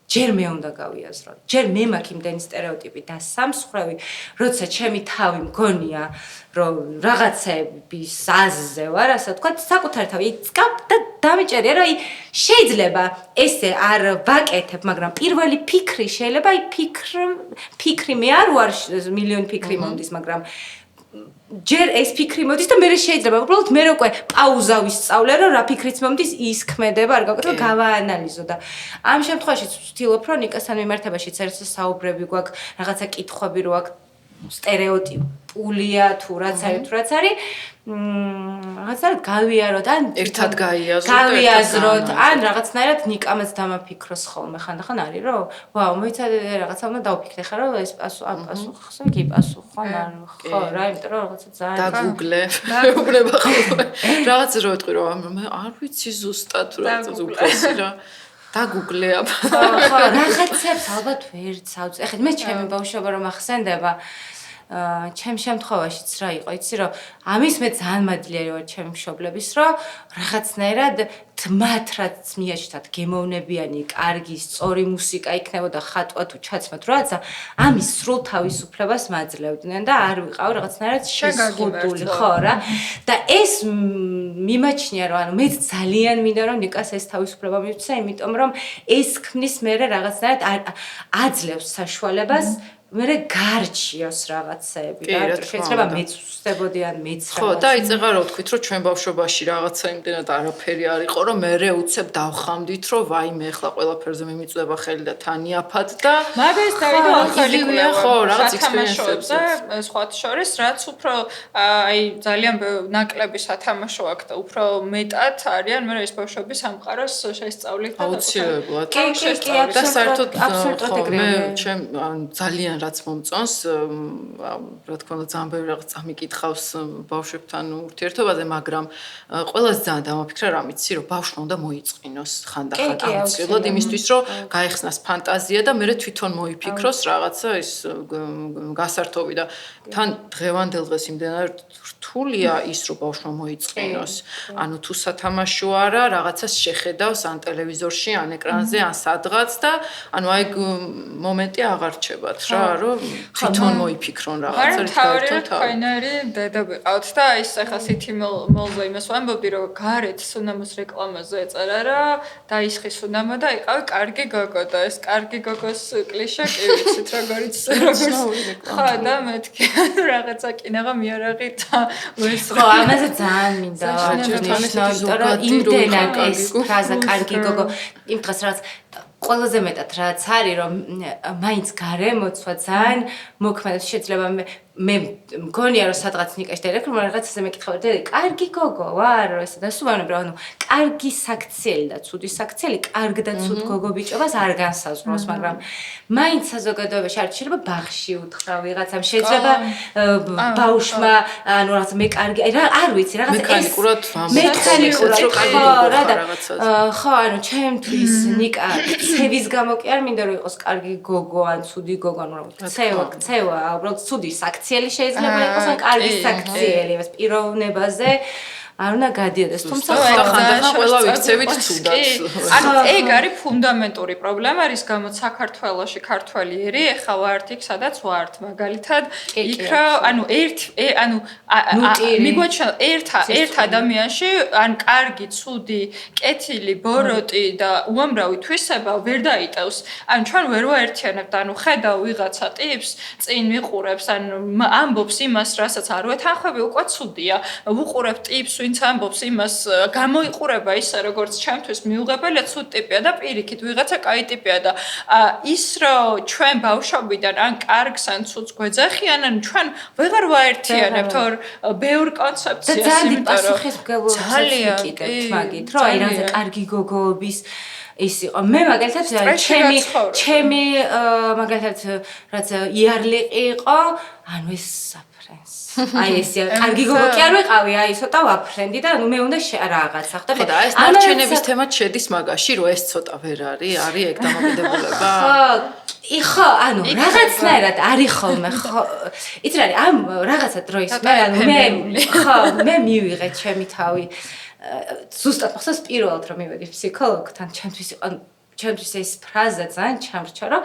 ჯერ მე უნდა გავიაზრო. ჯერ მე მაქვს იმდენი სტერეოტიპი და სამსხვრევი, როცა ჩემი თავი მგონია რომ რაღაცების აზზე ვარ, ასე ვთქვათ, საკუთარი თავი იწკაპ და დამიჭერია, რომ შეიძლება ესე არ ვაკეთებ, მაგრამ პირველი ფიქრი შეიძლება ფიქრი მე არ ვარ მილიონი ფიქრი მომდის, მაგრამ ჯერ ეს ფიქრი მოდის და მე შეიძლება უბრალოდ მე უკვე პაუზა ვისწავლე, რომ რა ფიქრიც მომდის, ის ქმედება, არ გავაკეთო, გავაანალიზო და ამ შემთხვევაში ვცდილობ, რომ ნიკასთან მიმართებაში წერს საუბრები გვაქვს, რაღაცა კითხვები რო აქვს სტერეოტიპულია თუ რაც არის, რაღაცა გავიაროთ ან ერთად გავიაზროთ, ან რაღაცნაირად ნიკამაც დამაფიქროს ხოლმე ხანდახან არის, რომ ვაუ, მოიცადე რაღაცა უნდა დავფიქრე ხარ, რომ ეს პასუხს კი პასუხო არ ხო რა, იმიტომ რომ რაღაცა ძალიან დაგუგლე, მეუბნება ხოლმე. რაღაც რო ვიტყვი რომ არ ვიცი ზუსტად რაღაცა უფროსი რა. დაგუგლე აბა. ხო, რაღაცებს ალბათ ვერ ცავთ. ეხლა მე ჩემი ბავშვობა რომ ახსენდება, ჩემ შემთხვევაშიც რა იყო, იცი რომ ამის მე ძალიან მადლიერი ვარ ჩემი მშობლების, რომ რაღაცნაირად მათ რაც მიაჩნდათ გემოვნებიანი, კარგი, სწორი მუსიკა იქნებოდა ხატვა თუ ჩაცმოთ რაღაცა, ამის სრულ თავისუფლებას მაძლევდნენ და არ ვიყავ რაღაცნაირად შეზღუდული, ხო რა. და ეს მიმაჩნია რომ ანუ მე ძალიან მინდა რომ ნიკას ეს თავისუფლება მივცე, იმიტომ რომ ეს ქმნის მე რაღაცნაირად აძლევს საშუალებას მე გარჩიოს რაღაცები რა შეიძლება მეც ვსდებოდიან მეც რა ხო და იწეღა რა ვთქვით რომ ჩვენ ბავშვობაში რაღაცა იმდენად არაფერი არ იყო რომ მე უცებ დავხამდით რომ ვაიმე ახლა ყველაფერზე მიმიწვდება ხელი და თანიაფად და მაგას დავიდო ახალი ხო რაღაც ექსპერიენსებზე სხვა შორის რაც უფრო აი ძალიან ნაკლები სათამაშო აქ და უფრო მეტად არიან მე ეს ბავშვები სამყაროს შეისწავლით და აუცილებლად კი და საერთოდ მე ჩემ ძალიან რაც მომწონს რა თქმა უნდა ძალიან ბევრი რაღაც წამიკითხავს ბავშვებთან ურთიერთობაზე მაგრამ ყველას ძალიან დამაფიქრა რა მიცი რომ ბავშვმა უნდა მოიწყინოს ხანდახან აუცილებლად იმისთვის რომ გაეხსნას ფანტაზია და მე თვითონ მოიფიქროს რაღაცა ის გასართობი და თან დღევანდელ დღეს იმდენად რთულია ის რომ ბავშვმა მოიწყინოს ანუ თუ სათამაშო არა რაღაცას შეხედავს ან ტელევიზორში ან ეკრანზე ან სადღაც და ანუ აი მომენტი აღარ რჩებათ რა რომ თვითონ მოიფიქრონ რაღაცა ერთად თქვენარი დედები ყავთ და ის ახლა სითი მოლზე იმას ვამბობდი რომ გარეთ სუნამოს რეკლამაზე ეწერა რა დაისხი სუნამა და იყავი კარგი გოგო და ეს კარგი გოგოს კლიშე კი ვიცით როგორიც ხა და მეთქი რაღაცა კინაღა მიარაღით ხო ამაზე ძალიან მინდა ვაჩვენო იმდენად ეს ფრაზა კარგი გოგო იმ დღეს რაც ყველაზე მეტად რაც არის რომ მაინც გარემოცვა ძალიან მოქმედებს შეიძლება მე მგონია რომ სადღაც ნიკაშ და რეკრომა რაღაცაზე მეკითხავდი და კარგი გოგო ვარ ესა და სულ ანუ კარგი საქციელი და ცუდი საქციელი კარგ და ცუდ გოგო ბიჭობას არ განსაზღვრავს მაგრამ მაინც საზოგადოებაში არ შეიძლება ბაღში უთხრა ვიღაცამ შეიძლება ბავშვმა ანუ რაღაც მე კარგი არ ვიცი რაღაცა მექანიკურად ხო რა და ხო ანუ ჩემთვის ნიკა ცევის გამო კი არ მინდა რომ იყოს კარგი გოგო ან ცუდი გოგო ანუ ქცევა უბრალოდ ცუდი საქციელი შეიძლება იყოს ან კარგი საქციელი ეს პიროვნებაზე არ უნდა გადიოდეს თუმცა ხანდახან ყველა ვიქცევით ცუდად ანუ ეგ არის ფუნდამენტური პრობლემა რის გამოც საქართველოში ქართველი ერი ეხა ვართ იქ სადაც ვართ მაგალითად იქ რა ანუ მიგვაჩვენა ერთ ადამიანში ან კარგი ცუდი კეთილი ბოროტი და უამრავი თვისება ვერ დაიტევს ან ჩვენ ვერ ვაერთიანებთ ანუ ხედავ ვიღაცა ტიპს წინ მიყურებს ან ამბობს იმას რასაც არ ვეთანხმები უკვე ცუდია ვუყურებ ტიპს ვინც ამბობს იმას გამოიყურება ისე როგორც ჩემთვის მიუღებელია ცუდ ტიპია და პირიქით ვიღაცა კაი ტიპია და ის რომ ჩვენ ბავშვობიდან ან კარგს ან ცუდს გვეძახიან ან ჩვენ ვეღარ ვაერთიანებთ ორ ბევრ კონცეფციას იმიტომ რომ ძალიან მაგით რომ აი რაღაცა კარგი გოგოების ის იყო მე მაგალითად ჩემი მაგალითად რაც იარლიყი იყო ანუ ეს საფრენს აი ეს კარგი გოგო კი არ ვიყავი აი ცოტა ვაფრენდი და მე უნდა რაღაცა ხდა და ეს ნარჩენების თემაც შედის მაგაში რომ ეს ცოტა ვერ არის ეგ დამოკიდებულება ხო ანუ რაღაცნაირად არის ხოლმე ხო იცი რა ამ რაღაცა დროის მე მივიღე ჩემი თავი ზუსტად ხსოვს პირველად რომ მივედი ფსიქოლოგთან ჩემთვის ეს ფრაზა ძალიან ჩამრჩა რომ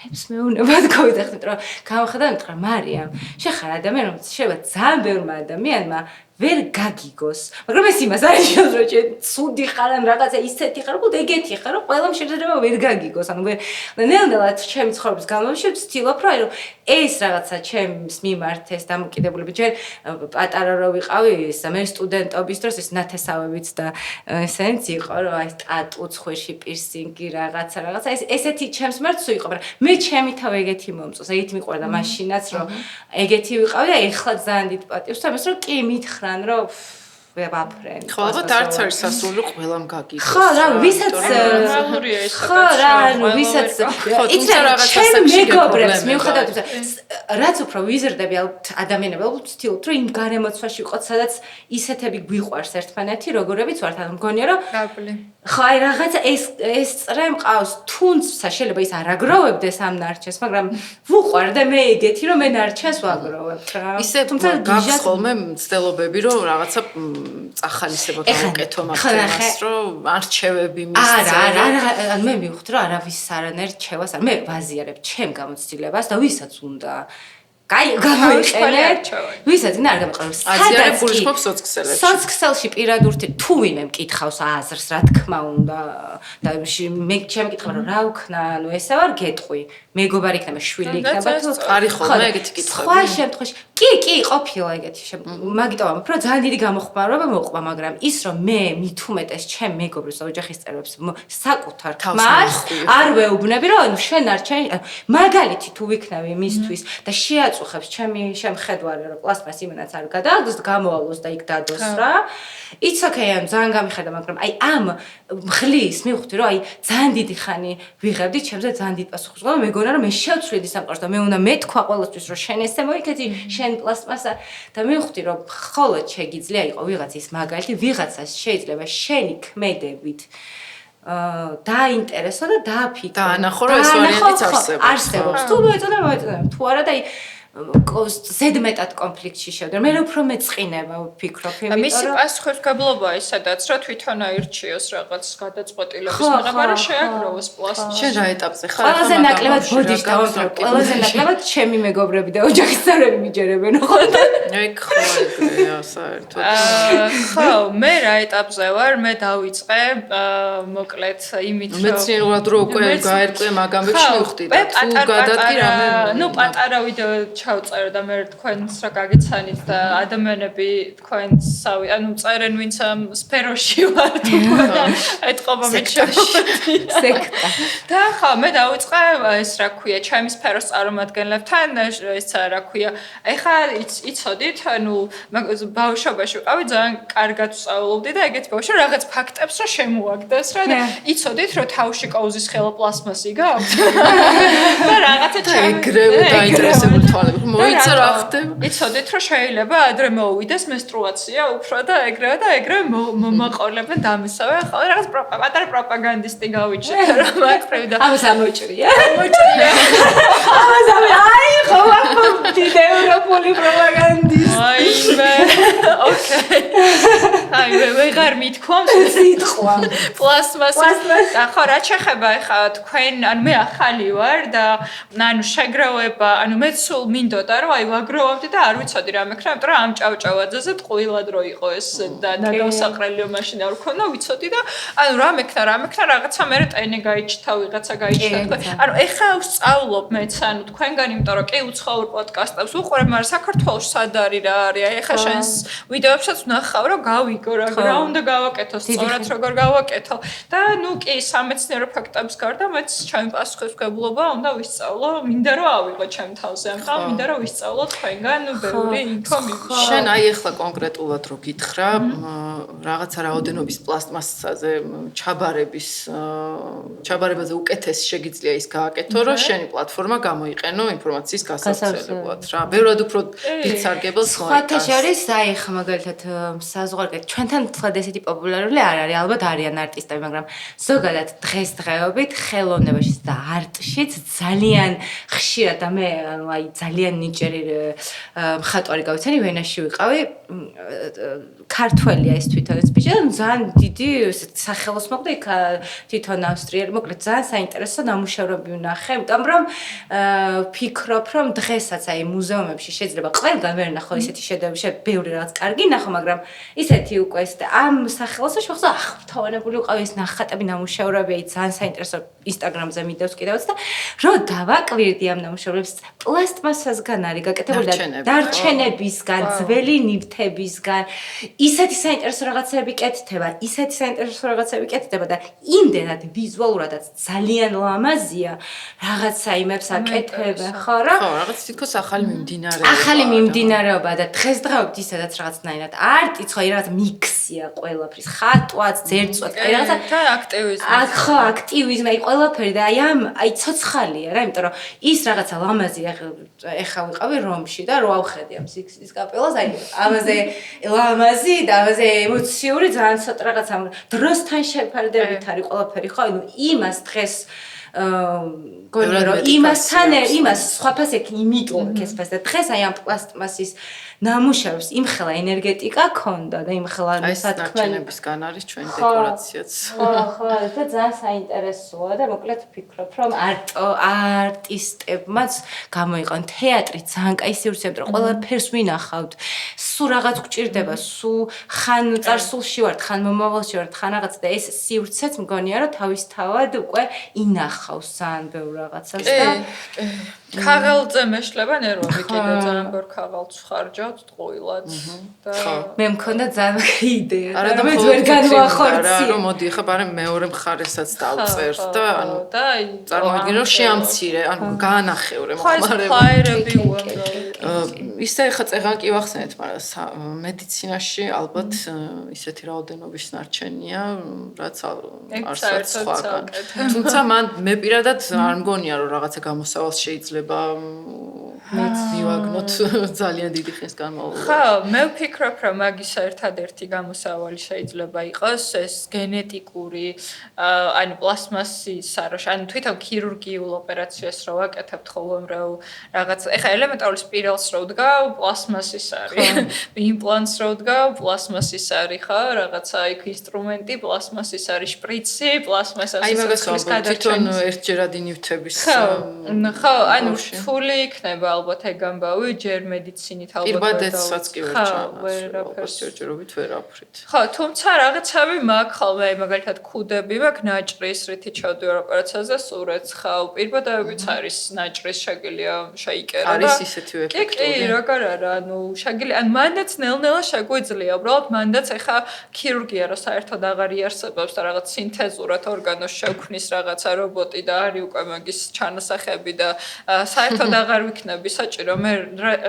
რებს მეუნებად გავიდახდით რომ გამოვხდეთ რომ მარიამ შეხარ ადამიანი რომ შეიძლება ძალიან ბევრმა ადამიანმა ვერ გაგიგოს მაგრამ ეს იმას არ ნიშნავს რომ ცუდი ხარ ან რაღაცა ისეთი ხარ უკვე ეგეთი ხარ რომ ყველამ შეიძლება ვერ გაგიგოს ანუ ნელ-ნელა ჩემი ცხოვრების განმავლობაში ვცდილობ რომ ეს რაღაცა ჩემს მიმართ ეს დამოკიდებულება ჯერ პატარა რო ვიყავი ეს მე სტუდენტობის დროს ეს ნათესავებიც და ესენიც იყო რომ აი ტატუ ცხვირში პირსინგი რაღაცა ესეთი ჩემს მიმართ სულ იყო მაგრამ მე ჩემი თავი ეგეთი მომწონს ეგეთი მიყვარდა მაშინაც რომ ეგეთი ვიყავი და ეხლა ძალიან დიდ პატივს თამის რომ კი მითხრან რომ ვაფრენ ხო ალბათ არც არის სასურველი ყველამ გაგიგოს ხო რა ვისაც ნორმალურია ეს ხო რა ანუ ვისაც იცი რაღაცას მეგობრებს მიუხედავად რაც უფრო ვიზრდები ადამიანები ალბათ ვთქვით რომ იმ გარემოცვაში ვიყოთ სადაც ისეთები გვიყვარს ერთმანეთი როგორებიც ვართ ანუ მგონია რომ ხო აი რაღაცა ეს წრე მყავს თუნცა შეიძლება ის არ აგროვებდეს ამ ნარჩენს მაგრამ ვუყვარდა მე ეგეთი რომ მე ნარჩენს ვაგროვებ რა ისე თუმცა გახს ხოლმე მცდელობები რომ რაღაცა წახალისება გავუკეთო მაგას რომ არჩევები მისცე არა მე მივხვდი რომ არავის არანაირ რჩევას არ მე ვაზიარებ ჩემ გამოცდილებას და ვისაც უნდა კაი გამოიყენეთ. ვისაც არ გამიყენებს. აზიარებ გულისხმობს სოციქსელებში. სოციქსელში პირადურთი თუ ვინმე მკითხავს აზრს, რა თქმა უნდა და მე შემეკითხა რომ რა ვქნა, ანუ ესე ვარ გეტყვი. მეგობარი იქნება, შვილი იქნება თუ არის ხოლმე ეგეთი კითხვები. სხვა შემთხვევაში კი, ყოფილა ეგეთი მაგიტომ ამბობ, რომ ძალიან დიდი გამოხმარება მოყვა, მაგრამ ის რომ მე მით უმეტეს ჩემ მეგობრებს და ოჯახის წევრებს საკუთარ თავს არ ვეუბნები, რომ ანუ შენ არ ჩენ მაგალითი თუ ვიქნები მისთვის და შეაწუხებს ჩემი შემხედვარი რომ პლასტმას იმენაც არ გადააგდოს და გამოავლოს და იქ დადოს რა. It's okay, ანუ ძალიან გამიხედა, მაგრამ აი ამ მხლის მივხვდი რომ აი ძალიან დიდი ხანი ვიღებდი ჩემზე ძალიან დიდ პასუხისმგებლობა, მეგონა რომ მე შევცვლიდი სამყაროს და მე უნდა მეთქვა ყოველთვის რომ შენ ესე მოიქეცი, შენ პლასტმასა და მივხვდი რომ მხოლოდ შეგიძლია იყო ვიღაცის მაგალითი, ვიღაცას შეიძლება შენი ქმედებით დაინტერესო და დააფიქრო. და ანახო რომ ეს ვარიანტიც არსებობს. თუ მოეწონა, თუ არა და აი ზედმეტად კონფლიქტში შევდარ. მე უფრო მეწყინება ვფიქრობ, იმიტომ რომ მისი პასუხისმგებლობა ის სადაც რა თვითონ აირჩიოს რაღაც გადაწყვეტილების მიღება და შეაგროვოს პლასტმასში. შენ რა ეტაპზე ხარ? ყველაზე ნაკლებად ბოდიშ დავამთავრებ. ყველაზე ნაკლებად ჩემი მეგობრები და ოჯახის წევრები მიჯერებენ ხოლმე. ეგ ხოლმე საერთოდ. ხო, მე რა ეტაპზე ვარ? მე დავიწყე მოკლედ იმით რომ მეცნიერულად რო უკვე გაერკვე მაგ ამბებში მივხვდი და თუ გადადგი რამე ნუ პატარა ვიდეო ჩავწერე და მე თქვენს რა გაგიცანით და ადამიანები თქვენს ანუ წერენ ვინც ამ სფეროში ვართ უკვე და ეთყობა მე სექტა და ხო მე დავიწყე ეს რა ქვია ჩემი სფეროს წარმომადგენლებთან ეს რა ქვია ეხლა იცოდით ანუ ბავშვობაში ვიყავი ძალიან კარგად ვსწავლობდი და ეგეთი ბავშვი რაღაც ფაქტებს რა შემოაგდეს რა და იცოდით რომ თავში კაუზის ხელა პლასმასი გაქვთ და რაღაცა ეგრევე დაინტერესებული თვალები მოიცა რა ხდება იცოდით რომ შეიძლება ადრე მოუვიდეს მენსტრუაცია უფრო და ეგრევე მომაყოლებენ დამისავე ხო რაღაც პატარა პროპაგანდისტი გავიჩნდა რა მაგ და ამას ამოჭრია ამას აი ხო დიდი ევროპული პროპაგანდისტი აი მე ოკეი აი მე ვეღარ მithქვამს სიტყვა პლასმასი და ხო რა შეხება ეხა თქვენ ანუ მე ახალი ვარ და ანუ შეგროვება ანუ მე სულ მინდოდა რომ აი ვაგროვავდი და არ ვიცოდი რა მექნა იმიტომ რომ ამ ჭავჭავაძეზე ტყუილად რო იყო ეს და გადავსაყრელიო მაშინ არ ვქონდა ვიცოდი და ანუ რა მექნა რაღაცა მე ტენე გაიჩთა ვიღაცა გაიჩთა თქვენ ანუ ეხა ვსწავლობ მეც ანუ თქვენგან იმიტომ რომ კი უცხოურ პოდკასტებს უყურებ მაგრამ საქართველოს სად არის რა არის აი ეხა შენს ვიდეოებსაც ვნახავ რომ გავიგო რა უნდა გავაკეთო სწორად როგორ გავაკეთო და ნუ კი სამეცნიერო ფაქტების გარდა მეც ჩემი პასუხისმგებლობა უნდა ვისწავლო მინდა რომ ავიღო ჩემ თავზე ამიტომ მინდა რომ ვისწავლო თქვენგან ბევრი ინფო მივიღო შენ აი ეხლა კონკრეტულად რო გითხრა რაღაცა რაოდენობის პლასტმასაზე ჩაბარებაზე უკეთეს შეგიძლია ის გააკეთო რომ შენი პლატფორმა გამოიყენო ინფორმაციის გასავრცელებლად რა ბევრად უფრო დიდ სარგებელს ხოთა შორის აი ხა მაგალითად საზღვარგარეთ ჩვენთან თლად ესეთი პოპულარული არ არის ალბათ არიან არტისტები მაგრამ ზოგადად დღესდღეობით ხელოვნებაში და არტშიც ძალიან ხშირად და მე ანუ აი ძალიან ნიჭიერი მხატვარი გავიცანი ვენაში ვიყავი ქართველია ეს თვითონაც ბიჭი და ძალიან დიდი სახელოს მოყდა იქ თვითონ ავსტრიელი მოკლედ ძალიან საინტერესო ნამუშევრები ვნახე იმიტომ რომ ვფიქრობ რომ დღესაც აი მუზეუმებში შეიძლება ყველგან ვერ ნახო ისეთი შედევრები ბევრი რაღაც კარგი ნახო მაგრამ ისეთი უკვე ამ სახელოსში ხო ახთოვანებული ვიყავი ეს ნახატები ნამუშევრები აი ძალიან საინტერესო ინსტაგრამზე მიდევს კიდევაც და რო დავაკვირდი ამ ნამუშევრებს პლასტმასასგან არის გაკეთებული და დარჩენებისგან ძველი ნივთებისგან ისეთი საინტერესო რაღაცები კეთდება და იმდენად ვიზუალურადაც ძალიან ლამაზია რაღაცა იმებს აკეთებენ ხო რა ხო რაღაც თითქოს ახალი მიმდინარეობა და დღესდღეობით ისედაც რაღაცნაირად არტიც ხო რაღაც მიქსია ყველაფრის ხატვაც ძერწვაც რაღაცა და აქტივიზმი ხო აქტივიზმი აი ყველაფერი და აი ცოცხალია რა იმიტომ რომ ის რაღაცა ლამაზია ეხა ვიყავი რომში და რო ავხედე ამ სიქსის კაპელას აი ამაზე ლამაზი და ამაზე ემოციური ძალიან ცოტა რაღაცა დროსთან შეფარდებით არის ყველაფერი ხო ანუ იმას დღეს იმასთან იმას სხვა ფასექ იმიტომ ეს ფასე დღეს აი ამ პლასტმასის ნამუშევრს იმხელა ენერგეტიკა ქონდა და იმხელა ნარჩენებისგან არის ჩვენი დეკორაციაც. ხო, და ძალიან საინტერესოა და მოკლედ ვფიქრობ, რომ არტისტებმაც გამოიყონ თეატრი ძალიან კაი სივრცეა, რომ ყველაფერს ვინახავთ. სულ რაღაც გჭირდება, სულ ხან წარსულში ვართ, ხან მომავალში ვართ, ხან რაღაც და ეს სივრცეც მგონია, რომ თავისთავად უკვე ინახავს ძალიან ბევრ რაღაცას და ქაღალდზე მეშლება ნერვები კიდე ძალიან ბევრ ქაღალდს ხარჯავთ ტყუილად და მე მქონდა ძალიან იდეა. არა და მე ვერ განვახორციელე. რომ მოდი ხა ბარემ მეორე მხარესაც დავწერ და ანუ და აი წარმოვიდგინე რომ შეამცირე, ანუ გაანახევრე მოხმარება. ფაერები უამრავი. ისე ხა წეღან კი ვახსენეთ, მაგრამ მედიცინაში ალბათ ისეთი რაოდენობის ნარჩენია, რაც არსად სხვაგან. თუმცა მან მე პირადად არ მგონია რომ რაღაცა გამოსავალს შეიძლება მივაგნოთ ძალიან დიდი ხნის განმავლობაში. ხო, მე ვფიქრობ, რომ მაგის ერთადერთი გამოსავალი შეიძლება იყოს ეს გენეტიკური, ანუ პლასმასის საროში, ანუ თვითონ ქირურგიულ ოპერაციას რო ვაკეთებთ ხოლმე რაღაც, ეხა ელემენტარული სპირალს რო ვდგავ, პლასმასის არის. იმპლანტს რო ვდგავ, პლასმასის არის, ხო, რაღაცა იქ ინსტრუმენტი, პლასმასის არის, შპრიცი, პლასმასის აი მაგას ვამბობ, თვითონ ერთჯერად ინივთების. ხო, ანუ რთული იქნება ალბათ ეგ ამბავი, ჯერ მედიცინით ალბათ პირბადეთსაც კი ვერ ჩანს, ჯერჯერობით ვერაფრით. ხო, თუმცა რაღაცები მაქვს ხოლმე, მაგალითად ქუდები მაქვს ნაჭრის, რითი ჩავდივარ ოპერაციაზე, სურეთს ხავ, პირბადებიც არის ნაჭრის, შეგიძლია შეიკერო და არის ისეთივე ეფექტური. კი, როგორ არა, ანუ შეგიძლია, ან მანდაც ნელ-ნელა შეგვიძლია, უბრალოდ მანდაც ეხა ქირურგია რო საერთოდ აღარ იარსებობს და რაღაც სინთეზურად ორგანოს შევქმნის რაღაცა რობოტი და არის უკვე მაგის ჩანასახები და საერთოდ აღარ ვიქნები საჭირო მე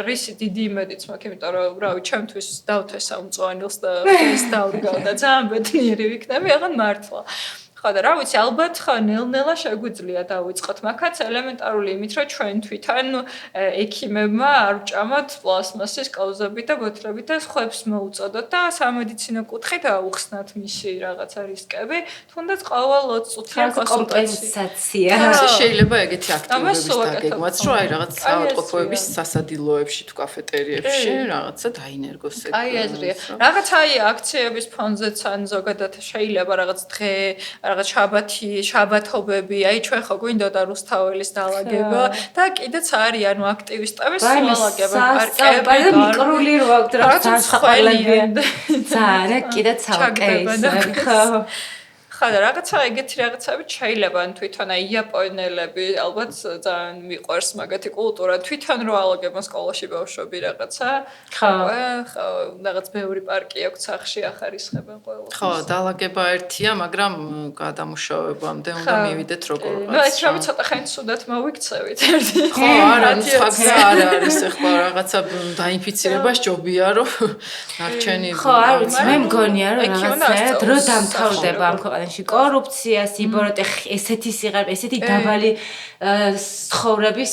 რისი დიდი იმედიც მაქვს იმიტომ რომ რავი ჩემთვის დავთესა უმწვანილს და ეს დავდგავ და ძალიან ბედნიერი ვიქნები აღარ მართლა ხო და რა ვიცი ალბათ ხო ნელ-ნელა შეგვიძლია დავიწყოთ მაგაც ელემენტარული იმით რომ ჩვენ თვითონ ექიმებმა არ ვჭამოთ პლასმასის კავზები და ბოთლები და ხუებს მოუწოდოთ და სამედიცინო კუთხით აუხსნათ მისი რაღაცა რისკები თუნდაც ყოველ 20 წუთიან კომპენსაცია შეიძლება ეგეთი აქტივობების დაგეგმვაც რომ აი რაღაც საავადმყოფოების სასადილოებში თუ კაფეტერიებში რაღაცა დაინერგოს ეგ აი აზრია რაღაც აი აქციების ფონზეც ან ზოგადად შეიძლება რაღაც დღე რაღაც შაბათობები, აი ჩვენ ხო გვინდოდა რუსთაველის დალაგება და კიდეც არის ანუ აქტივისტების სულაგება პარკები და მიკრული რო აქვს რაღაც საყვალებია. ძალიან კიდეც საკეისარი ხო. ხა და რაღაცა ეგეთი რაღაცები შეიძლება ან თვითონ აი იაპონელები ალბათ ძალიან მიყვარს მაგათი კულტურა თვითონ რო ალაგებენ სკოლაში ბავშვები რაღაცა ხო რაღაც ბევრი პარკი აქვს სახში ახარისხებენ ყველა ხო დალაგება ერთია მაგრამ გადამუშავებამდე უნდა მივიდეთ როგორ ნუ ეს რა ვიცი ცოტა ხანი სუდათ მოვიქცევით ერთი ხო არა სხვა არ არის ახლა რაღაცა დაინფიცირება სჯობია რომ ნარჩენი ხო არ ვიცი მე მგონია რომ რაღაცა დრო დამთავრდება ამ კორუფცია, სიბოროტე, ესეთი სიღარიბე, ესეთი დაბალი ცხოვრების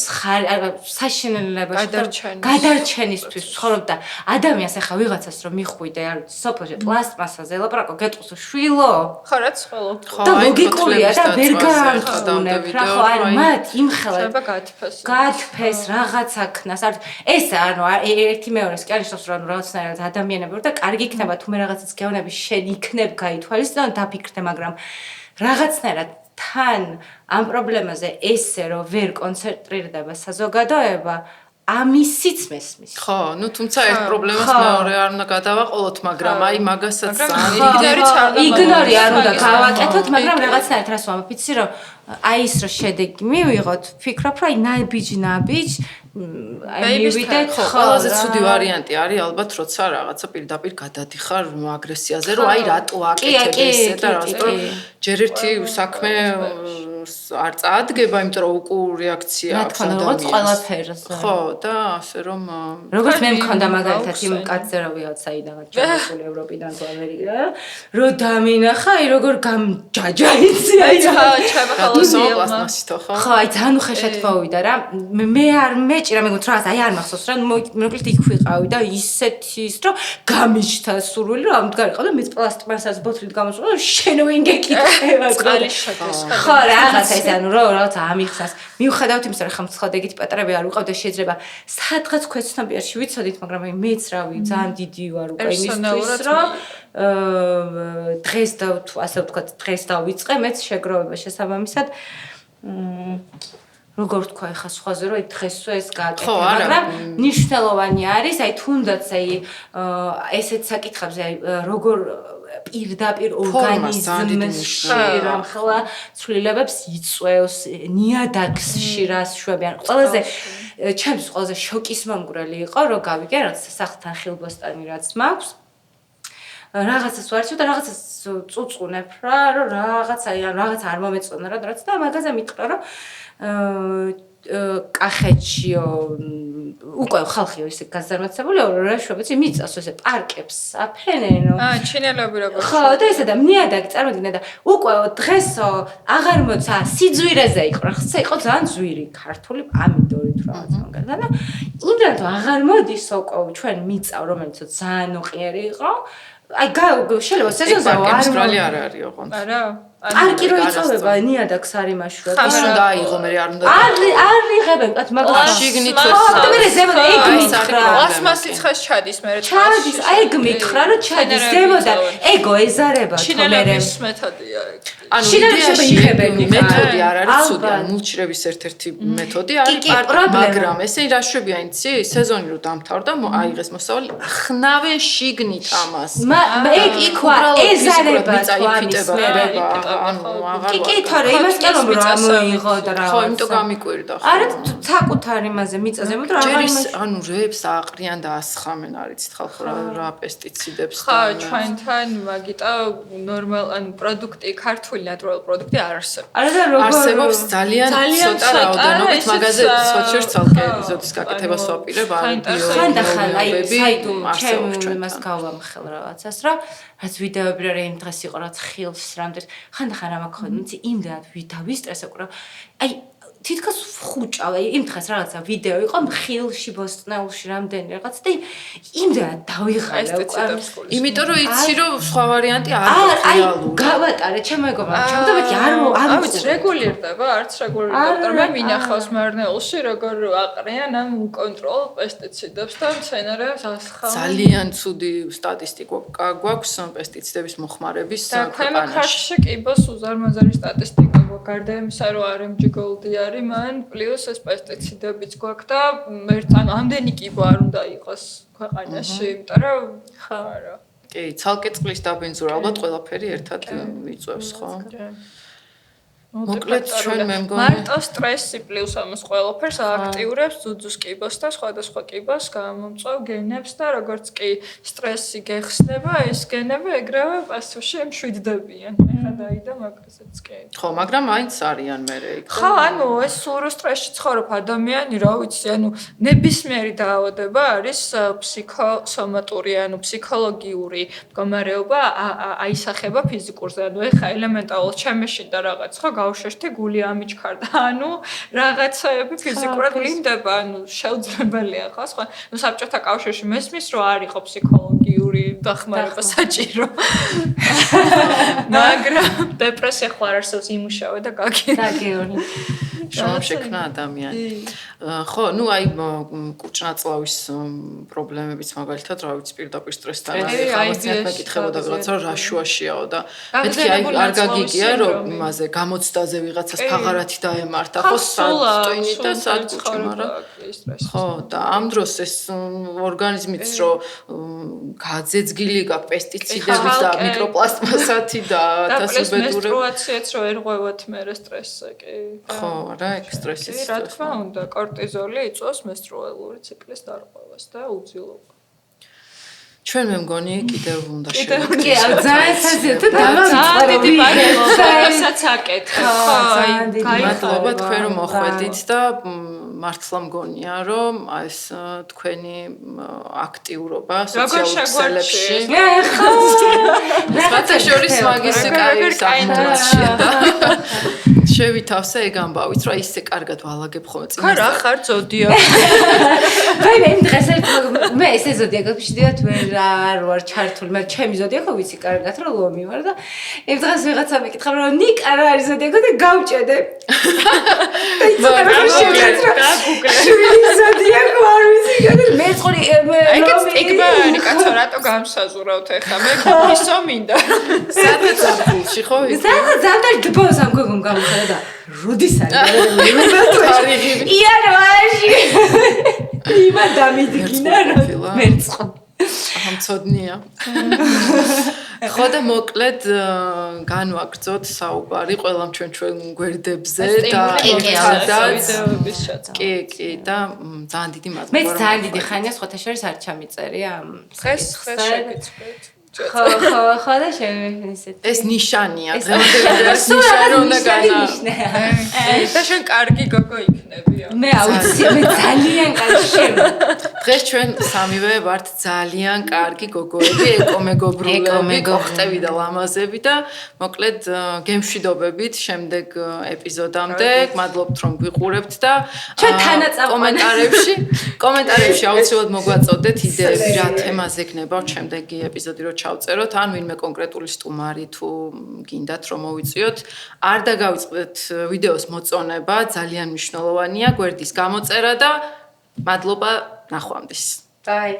საშინელებაში გადარჩენისთვის ცხოვრობ და ადამიანს ახლა ვიღაცას რომ მიხვიდე, არ ვიცი, სოფელში პლასტმასაზე ელაპარაკო, გეტყვის შვილო. ხო, რაც ხოლო. და ლოგიკურია და ვერ გაანხუნებ, რა ხო, არ მათ იმხელა გათფეს რაღაცა ქნას, არ ეს ანუ ერთი მეორეს კი არნიშნავს რომ რაღაცნაირად ადამიანები ვარ და კარგი იქნება თუ მე რაღაცას გეუბნები, შენ იქნებ გაითვალისწინო და დაფიქრდე, მაგრამ რაღაცნაირად თან ამ პრობლემაზე ესე რომ ვერ კონცენტრირდება საზოგადოება ამისიც მესმის. ხო, ნუ თუმცა ერთ პრობლემას მეორე არ უნდა გადავაყოლოთ, მაგრამ აი მაგასაც ძალიან იგნორი არ უნდა გავაკეთოთ, მაგრამ რაღაცნაირად რას ვამბობ, იცი რომ აი ის რომ შედეგი მივიღოთ, ვფიქრობ რომ აი ნაბიჯ აი მივიდეთ ყველაზე ცუდი ვარიანტი არის ალბათ როცა რაღაცა პირდაპირ გადადიხარ აგრესიაზე რომ აი რატო აკეთებ ესე და რატო ჯერ ერთი საქმე არ წაადგება იმიტომ რომ უკუ რეაქცია აქვს ადამიანს ყველაფერზე ხო და ასე რომ როგორც მე მქონდა მაგალითად იმ კაცზე რომ ვიღაც საიდანაც ჩამოსული ევროპიდან თუ ამერიკიდან რომ დამინახა აი როგორ გამჯაჯა იცი აი პლასტმასითო ხო ხო აი ძალიან უხეშად მოვიდა რა მე არ მეჭირა მეგონა რაღაც აი არ მახსოვს რა მოკლედ იქ ვიყავი და ისეთის რომ გამიჩნდა სურვილი რომ ამდგარიყავ და მეც პლასტმასას ბოთლით გამოსულა შენ ვინ გეკითხება წყალი შედეს ხო რა რაღაცა ეს ანუ რაღაცა ამიხსას. მიუხედავად იმისა, რომ ხმცხად ეგეთი პატარები არ ვიყავ და შეიძლება სადღაც ქვეცნობიერში ვიცოდით, მაგრამ მეც რავი, ძალიან დიდი ვარ უკვე იმისთვის, რომ დღეს და ასე ვთქვათ, დღეს დავიწყე, მეც შეგროვება შესაბამისად როგორ ვთქვა ახლა სხვაზე რომ დღესვე ეს გააკეთე, მაგრამ მნიშვნელოვანი არის, აი თუნდაც აი ესეთ საკითხებზე, აი როგორ პირდაპირ ორგანიზმში რამხელა ცვლილებებს იწვევს, ნიადაგში რას შვებიან. ყველაზე ჩემს ყველაზე შოკის მომგვრელი იყო, რომ გავიგე, რაც სახლთან ხილბოსტანი რაც მაქვს. რაღაცას ვარჩევ და რაღაცას წუწუნებ რა, რომ რაღაცა არ მომეწონა რა, რაც და მაგაზე მითხრა, რომ კახეთშიო უკვე ხალხიო ისე გაზარმაცებულია რა შვებიცი მიწას ესე პარკებს აფენენო ჩინელები როგორ ხო და ესე და ნიადაგი წარმოიდგინე და უკვე დღესო აღარ მოცა სიძვირეზე იყო რა ხსა იყო ძალიან ძვირი ქართული ამიდორით რაღაც მაგალითად და იმდენ თუ აღარ მოდის უკვე ჩვენ მიწა რომელიც ძალიან უყიერი იყო აი შეიძლება სეზონზე არ ავსტრალია არ არის ოღონდ არა პარკი რო იწოვება ნიადაგს არ იმაშურა ის უნდა აიღო მე არ უნდა არ იღებენ მაგრამ შიგნით და მე ზემოდან ეგ მითხრა პლასმასის ხეს ჩადის მე ჩადის აი ეგ მითხრა რომ ჩადის ზემოდან ეგო ეზარება ჩინელების მეთოდია ეგ ანუ იდეაში მეთოდი არ არის ცუდი მულჩრების ერთ-ერთი მეთოდი არის მაგრამ ესე რა შვებიან იცი სეზონი რო დამთავრდა აიღეს მოსავალი ხნავენ შიგნით ამას ეგ იქვა ეზარება თვითებაა ანუ აღარ კი თორე იმას კი რომ რა მოიღო და რა ხო იმიტომ გამიკვირდა ხო არა საკუთარ იმაზე მიწაზე მოდი რა ჯერის ანუ რეებს აყრიან და ასხამენ არიცით ხალხო რა პესტიციდებს ხო ჩვენთან მაგიტა ნორმალ ანუ პროდუქტი ქართული ნატურალ პროდუქტი არ არსებობს არა და როგორ არსებობს ძალიან ცოტა რაოდენობით მაგაზე სოციალურ ცალკე ეპიზოდის გაკეთებას ვაპირებ არის ხანდახან აი საიდუმ ჩემ იმას გავამხელ რაღაცას რა რაც ვიდეოები რა იმ დღეს იყო რაც ხილს რამდენ ხანდახან რა მაქვს იცი იმდენად დავისტრესე უკვე აი თითქოს ხუჭავ აი იმ დღეს რაღაცა ვიდეო იყო ხილში ბოსტნეულში რამდენი რაღაც და იმდენად დავიღალე უკვე იმიტომ რომ იცი რომ სხვა ვარიანტი არ აქვს რეალური გავატარე ჩემ მეგობრებთან ჩემ და მეთქი არ ამიც რეგულირდება არც რეგულირდება მე მინახავს მარნეულში როგორ აყრიან ამ კონტროლ პესტიციდებს და მცენარეებს ასხავენ ძალიან ცუდი სტატისტიკა გვაქვს პესტიციდების მოხმარების და ქვემო ქართლში კიბოს უზარმაზარი სტატისტიკა გვაქვს გარდა იმისა რომ RMG Gold არის მან პლუს ეს პესტიციდებიც გვაქვს და ერთთან ამდენი კიბო არ უნდა იყოს ქვეყანაში იმიტომ რომ ხო არა კი ცალკე წყლის დაბინძურა ალბათ ყველაფერი ერთად იწვევს ხო მოკლედ ჩვენ მე მგონი მარტო სტრესი პლუს ამას ყველაფერს აქტიურებს ძუძუს კიბოს და სხვადასხვა კიბოს გამომწვევ გენებს და როგორც კი სტრესი გეხსნება ეს გენები ეგრევე პასუხში მშვიდდებიან ეხლა დაიდა მაგაზეც კი ხო მაგრამ მაინც არიან მე იქ ხო ანუ ეს სულ სტრესში ცხოვრობ ადამიანი რა ვიცი ანუ ნებისმიერი დაავადება არის ფსიქოსომატური ანუ ფსიქოლოგიური მდგომარეობა აისახება ფიზიკურზე ანუ ეხლა ელემენტარულად ჩემეშინდა რაღაც ხო გავშეშთე გული ამიჩქარდა ანუ რაღაცაები ფიზიკურად ვლინდება ანუ შეუძლებელია ხო სხვა ნუ საბჭოთა კავშირში მესმის რომ არ იყო ფსიქოლოგიური დახმარება საჭირო მაგრამ დეპრესია ხო არ არსებობს იმუშავე და გაგეონი შრომ შექმნა ადამიანი ხო ნუ აი კუჭნაწლავის პრობლემებიც მაგალითად რა ვიცი პირდაპირ სტრესთან ხალხს მეკითხებოდა რაღაცა რა შუაშიაო და მეთქი აი არ გაგიგია რომ იმაზე გამოცდაზე ვიღაცას ფაღარათი დაემართა ხო საწვინი და საწუჭი მაგრამ ხო და ამ დროს ეს ორგანიზმიც რომ გაძეძგილი გაქვს პესტიციდების და მიკროპლასტმასათი და დასუბედურება მენსტრუაციაც რო ერღვევათ მე სტრესზე კი ხო რა ეგ სტრესის რა თქმა უნდა კორტიზოლი იწვევს მენსტრუალური ციკლის დარღვევას და უძილობას ჩვენ მე მგონი კიდევ უნდა შევიდეთ კი ძალიან საზეცო დიდი მაგალითად აკეთე ხო მადლობა თქვენ რომ მოხვედით და მართლა მგონია რომ ეს თქვენი აქტიურობა სოციალურ ქსელებში რაღაცა შორის მაგისი კაი საფუძველია შევითავსე ეგ ამბავით, რომ ისე კარგად ვალაგებ ხოლმე წინასწარ. ხარ ახარ ზოდია. ვაი მე დღეს მე ესე ზოდიაკებში დიოთ ვერ არ ვარ ჩართული, მაგრამ ჩემი ზოდიაკო ვიცი კარგად რომ ლომი ვარ და იმ დღეს ვიღაცა მეკითხა რომ ნიკა რა არის ზოდიაკო და გავჭედე. ზოდიაკო არ ვიცი მე წყური ეგეც სტიგმა არის კაცო რატო გამსაზურავთ ახლა მე ისო მინდა. სადაც აფულში ხო ვიცი? სადაც ზამთარ დბოს ამ გოგომ გამოხდა და როდის არის? იანვარში. იმა დამიდგინა რომ მერწყო. ამწოდნია. ხო და მოკლედ განვაგრძოთ საუბარი ყველამ ჩვენ გვერდებზე და ვიდეოების შეცვლა. კი და ძალიან დიდი მადლობა. მე ძალიან დიდი ხანია სხვათა შორის არ ჩამიწერია ამ ხეს შეგეცვლით. ხო და ისეთ ეს ნიშანია დღევანდელი ეს ნიშანი უნდა განა და შენ კარგი გოგო იქნებია. მე აუცილებლად ძალიან კარგი შენ დღეს ჩვენ სამივე ვართ ძალიან კარგი გოგოები, ეკომეგობრულები, გოხტები და ლამაზები და მოკლედ გემშვიდობებით შემდეგ ეპიზოდამდე. მადლობთ რომ გვიყურებთ და კომენტარებში აუცილებლად მოგვაწოდეთ იდეები რა თემაზე იქნება შემდეგი ეპიზოდი რო ჩავწეროთ, ან ვინმე კონკრეტული სტუმარი თუ გინდათ რომ მოვიწვიოთ. არ დაგავიწყდეთ ვიდეოს მოწონება, ძალიან მნიშვნელოვანია გვერდის გამოწერა და მადლობა ნახვამდის. Bye.